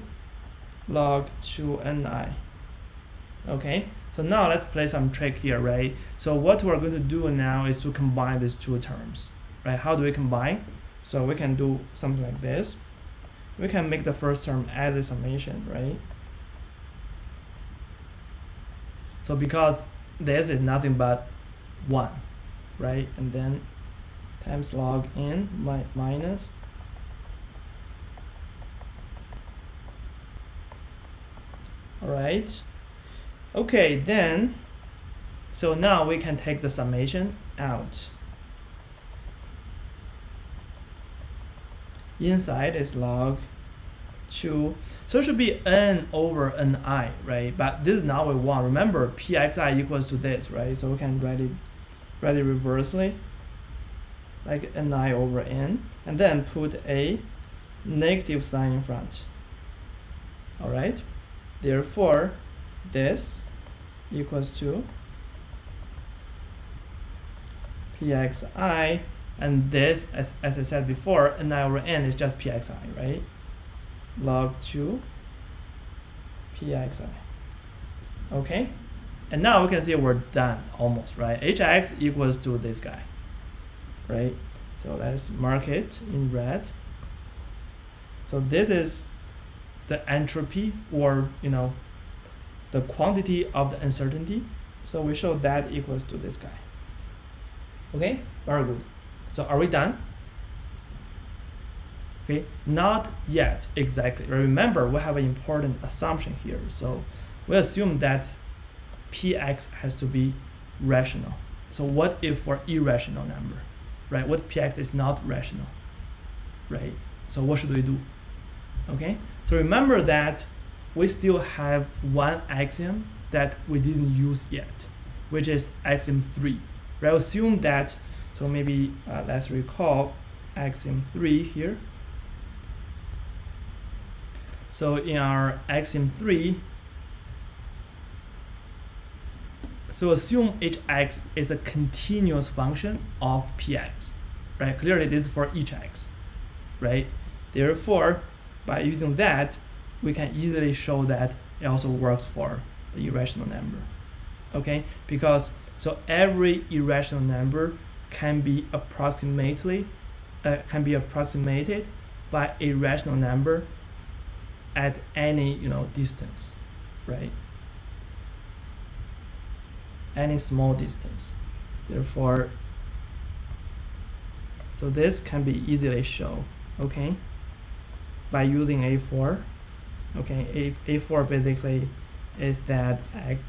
log 2ni. Okay, so now let's play some trick here, right? So what we're going to do now is to combine these two terms, right? How do we combine? So we can do something like this. We can make the first term as a summation, right? So because this is nothing but 1, right? And then times log n minus all right. Okay, then so now we can take the summation out. Inside is log 2, so it should be n over ni, right? But this is not what we want. Remember, pxi equals to this, right? So we can write it reversely, like ni over n, and then put a negative sign in front. All right. Therefore, this equals to pxi, and this, as I said before, ni over n is just pxi, right? Log 2 pxi. Okay, and now we can see we're done almost, right? hx equals to this guy, right? So let's mark it in red. So this is the entropy, or the quantity of the uncertainty. So we show that equals to this guy. Okay, very good. So are we done? Okay, not yet exactly. Remember, we have an important assumption here. So we assume that px has to be rational. So what if for irrational number, right? What px is not rational, right? So what should we do? Okay, so remember that we still have one axiom that we didn't use yet, which is axiom 3. Right? Assume that, so maybe let's recall axiom 3 here. So in our axiom 3, so assume hx is a continuous function of px, right? Clearly this is for each x, right? Therefore, by using that, we can easily show that it also works for the irrational number, okay? Because so every irrational number can be approximated by a rational number at any distance, right? Any small distance. Therefore, so this can be easily shown, okay? By using A4, okay, A4 basically is that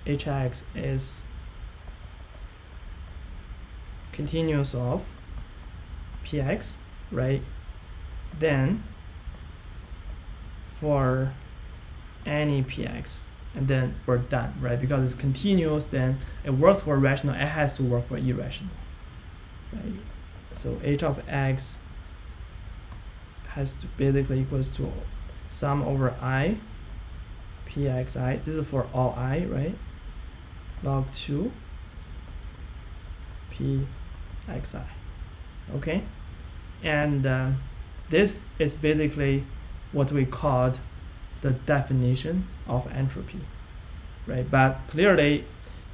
hx is continuous of px, right? Then for any px, and then we're done, right? Because it's continuous, then it works for rational, it has to work for irrational, right? So h of x has to basically equals to sum over I pxi. This is for all I, right? Log 2 pxi. Okay, and this is basically what we called the definition of entropy, right? But clearly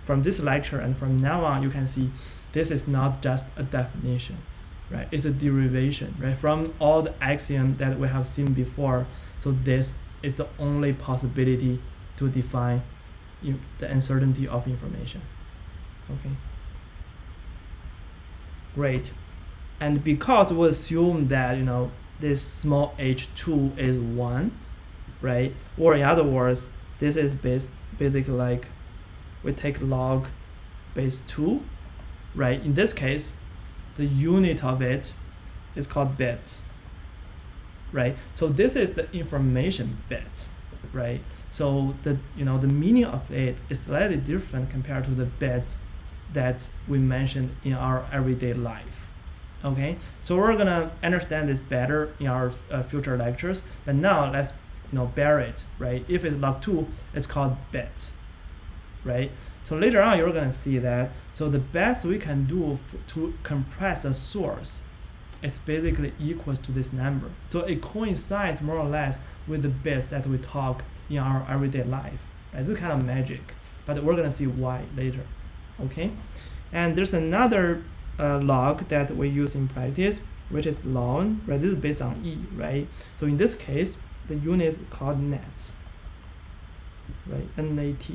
from this lecture and from now on, you can see this is not just a definition, right? It's a derivation, right? From all the axioms that we have seen before. So this is the only possibility to define the uncertainty of information. Okay, great. And because we assume that, you know, this small h2 is 1, right? Or in other words, this is basically like we take log base 2, right? In this case, the unit of it is called bits, right? So this is the information bit, right? So the meaning of it is slightly different compared to the bits that we mentioned in our everyday life. Okay, so we're gonna understand this better in our future lectures. But now let's bear it, right? If it's log 2, it's called bit, right? So later on, you're gonna see that. So the best we can do to compress the source is basically equals to this number. So it coincides more or less with the bits that we talk in our everyday life. Right? This is kind of magic, but we're gonna see why later. Okay, and there's another log that we use in practice, which is ln, right? This is based on E, right? So in this case, the unit is called net, right? NAT.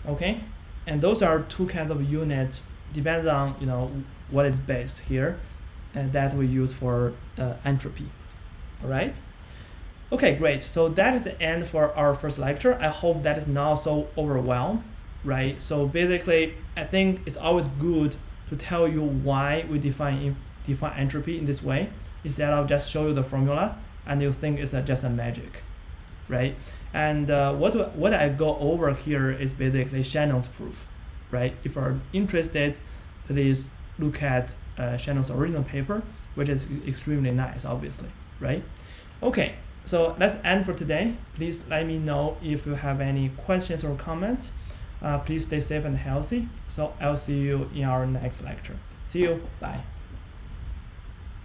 Okay, and those are two kinds of units, depends on what is based here, and that we use for entropy. All right. Okay, great. So that is the end for our first lecture. I hope that is not so overwhelmed, right? So basically, I think it's always good to tell you why we define entropy in this way, instead of just show you the formula and you think it's just a magic, right? And what I go over here is basically Shannon's proof, right? If you're interested, please look at Shannon's original paper, which is extremely nice, obviously, right? Okay, so that's end for today. Please let me know if you have any questions or comments. Please stay safe and healthy. So I'll see you in our next lecture. See you. Bye.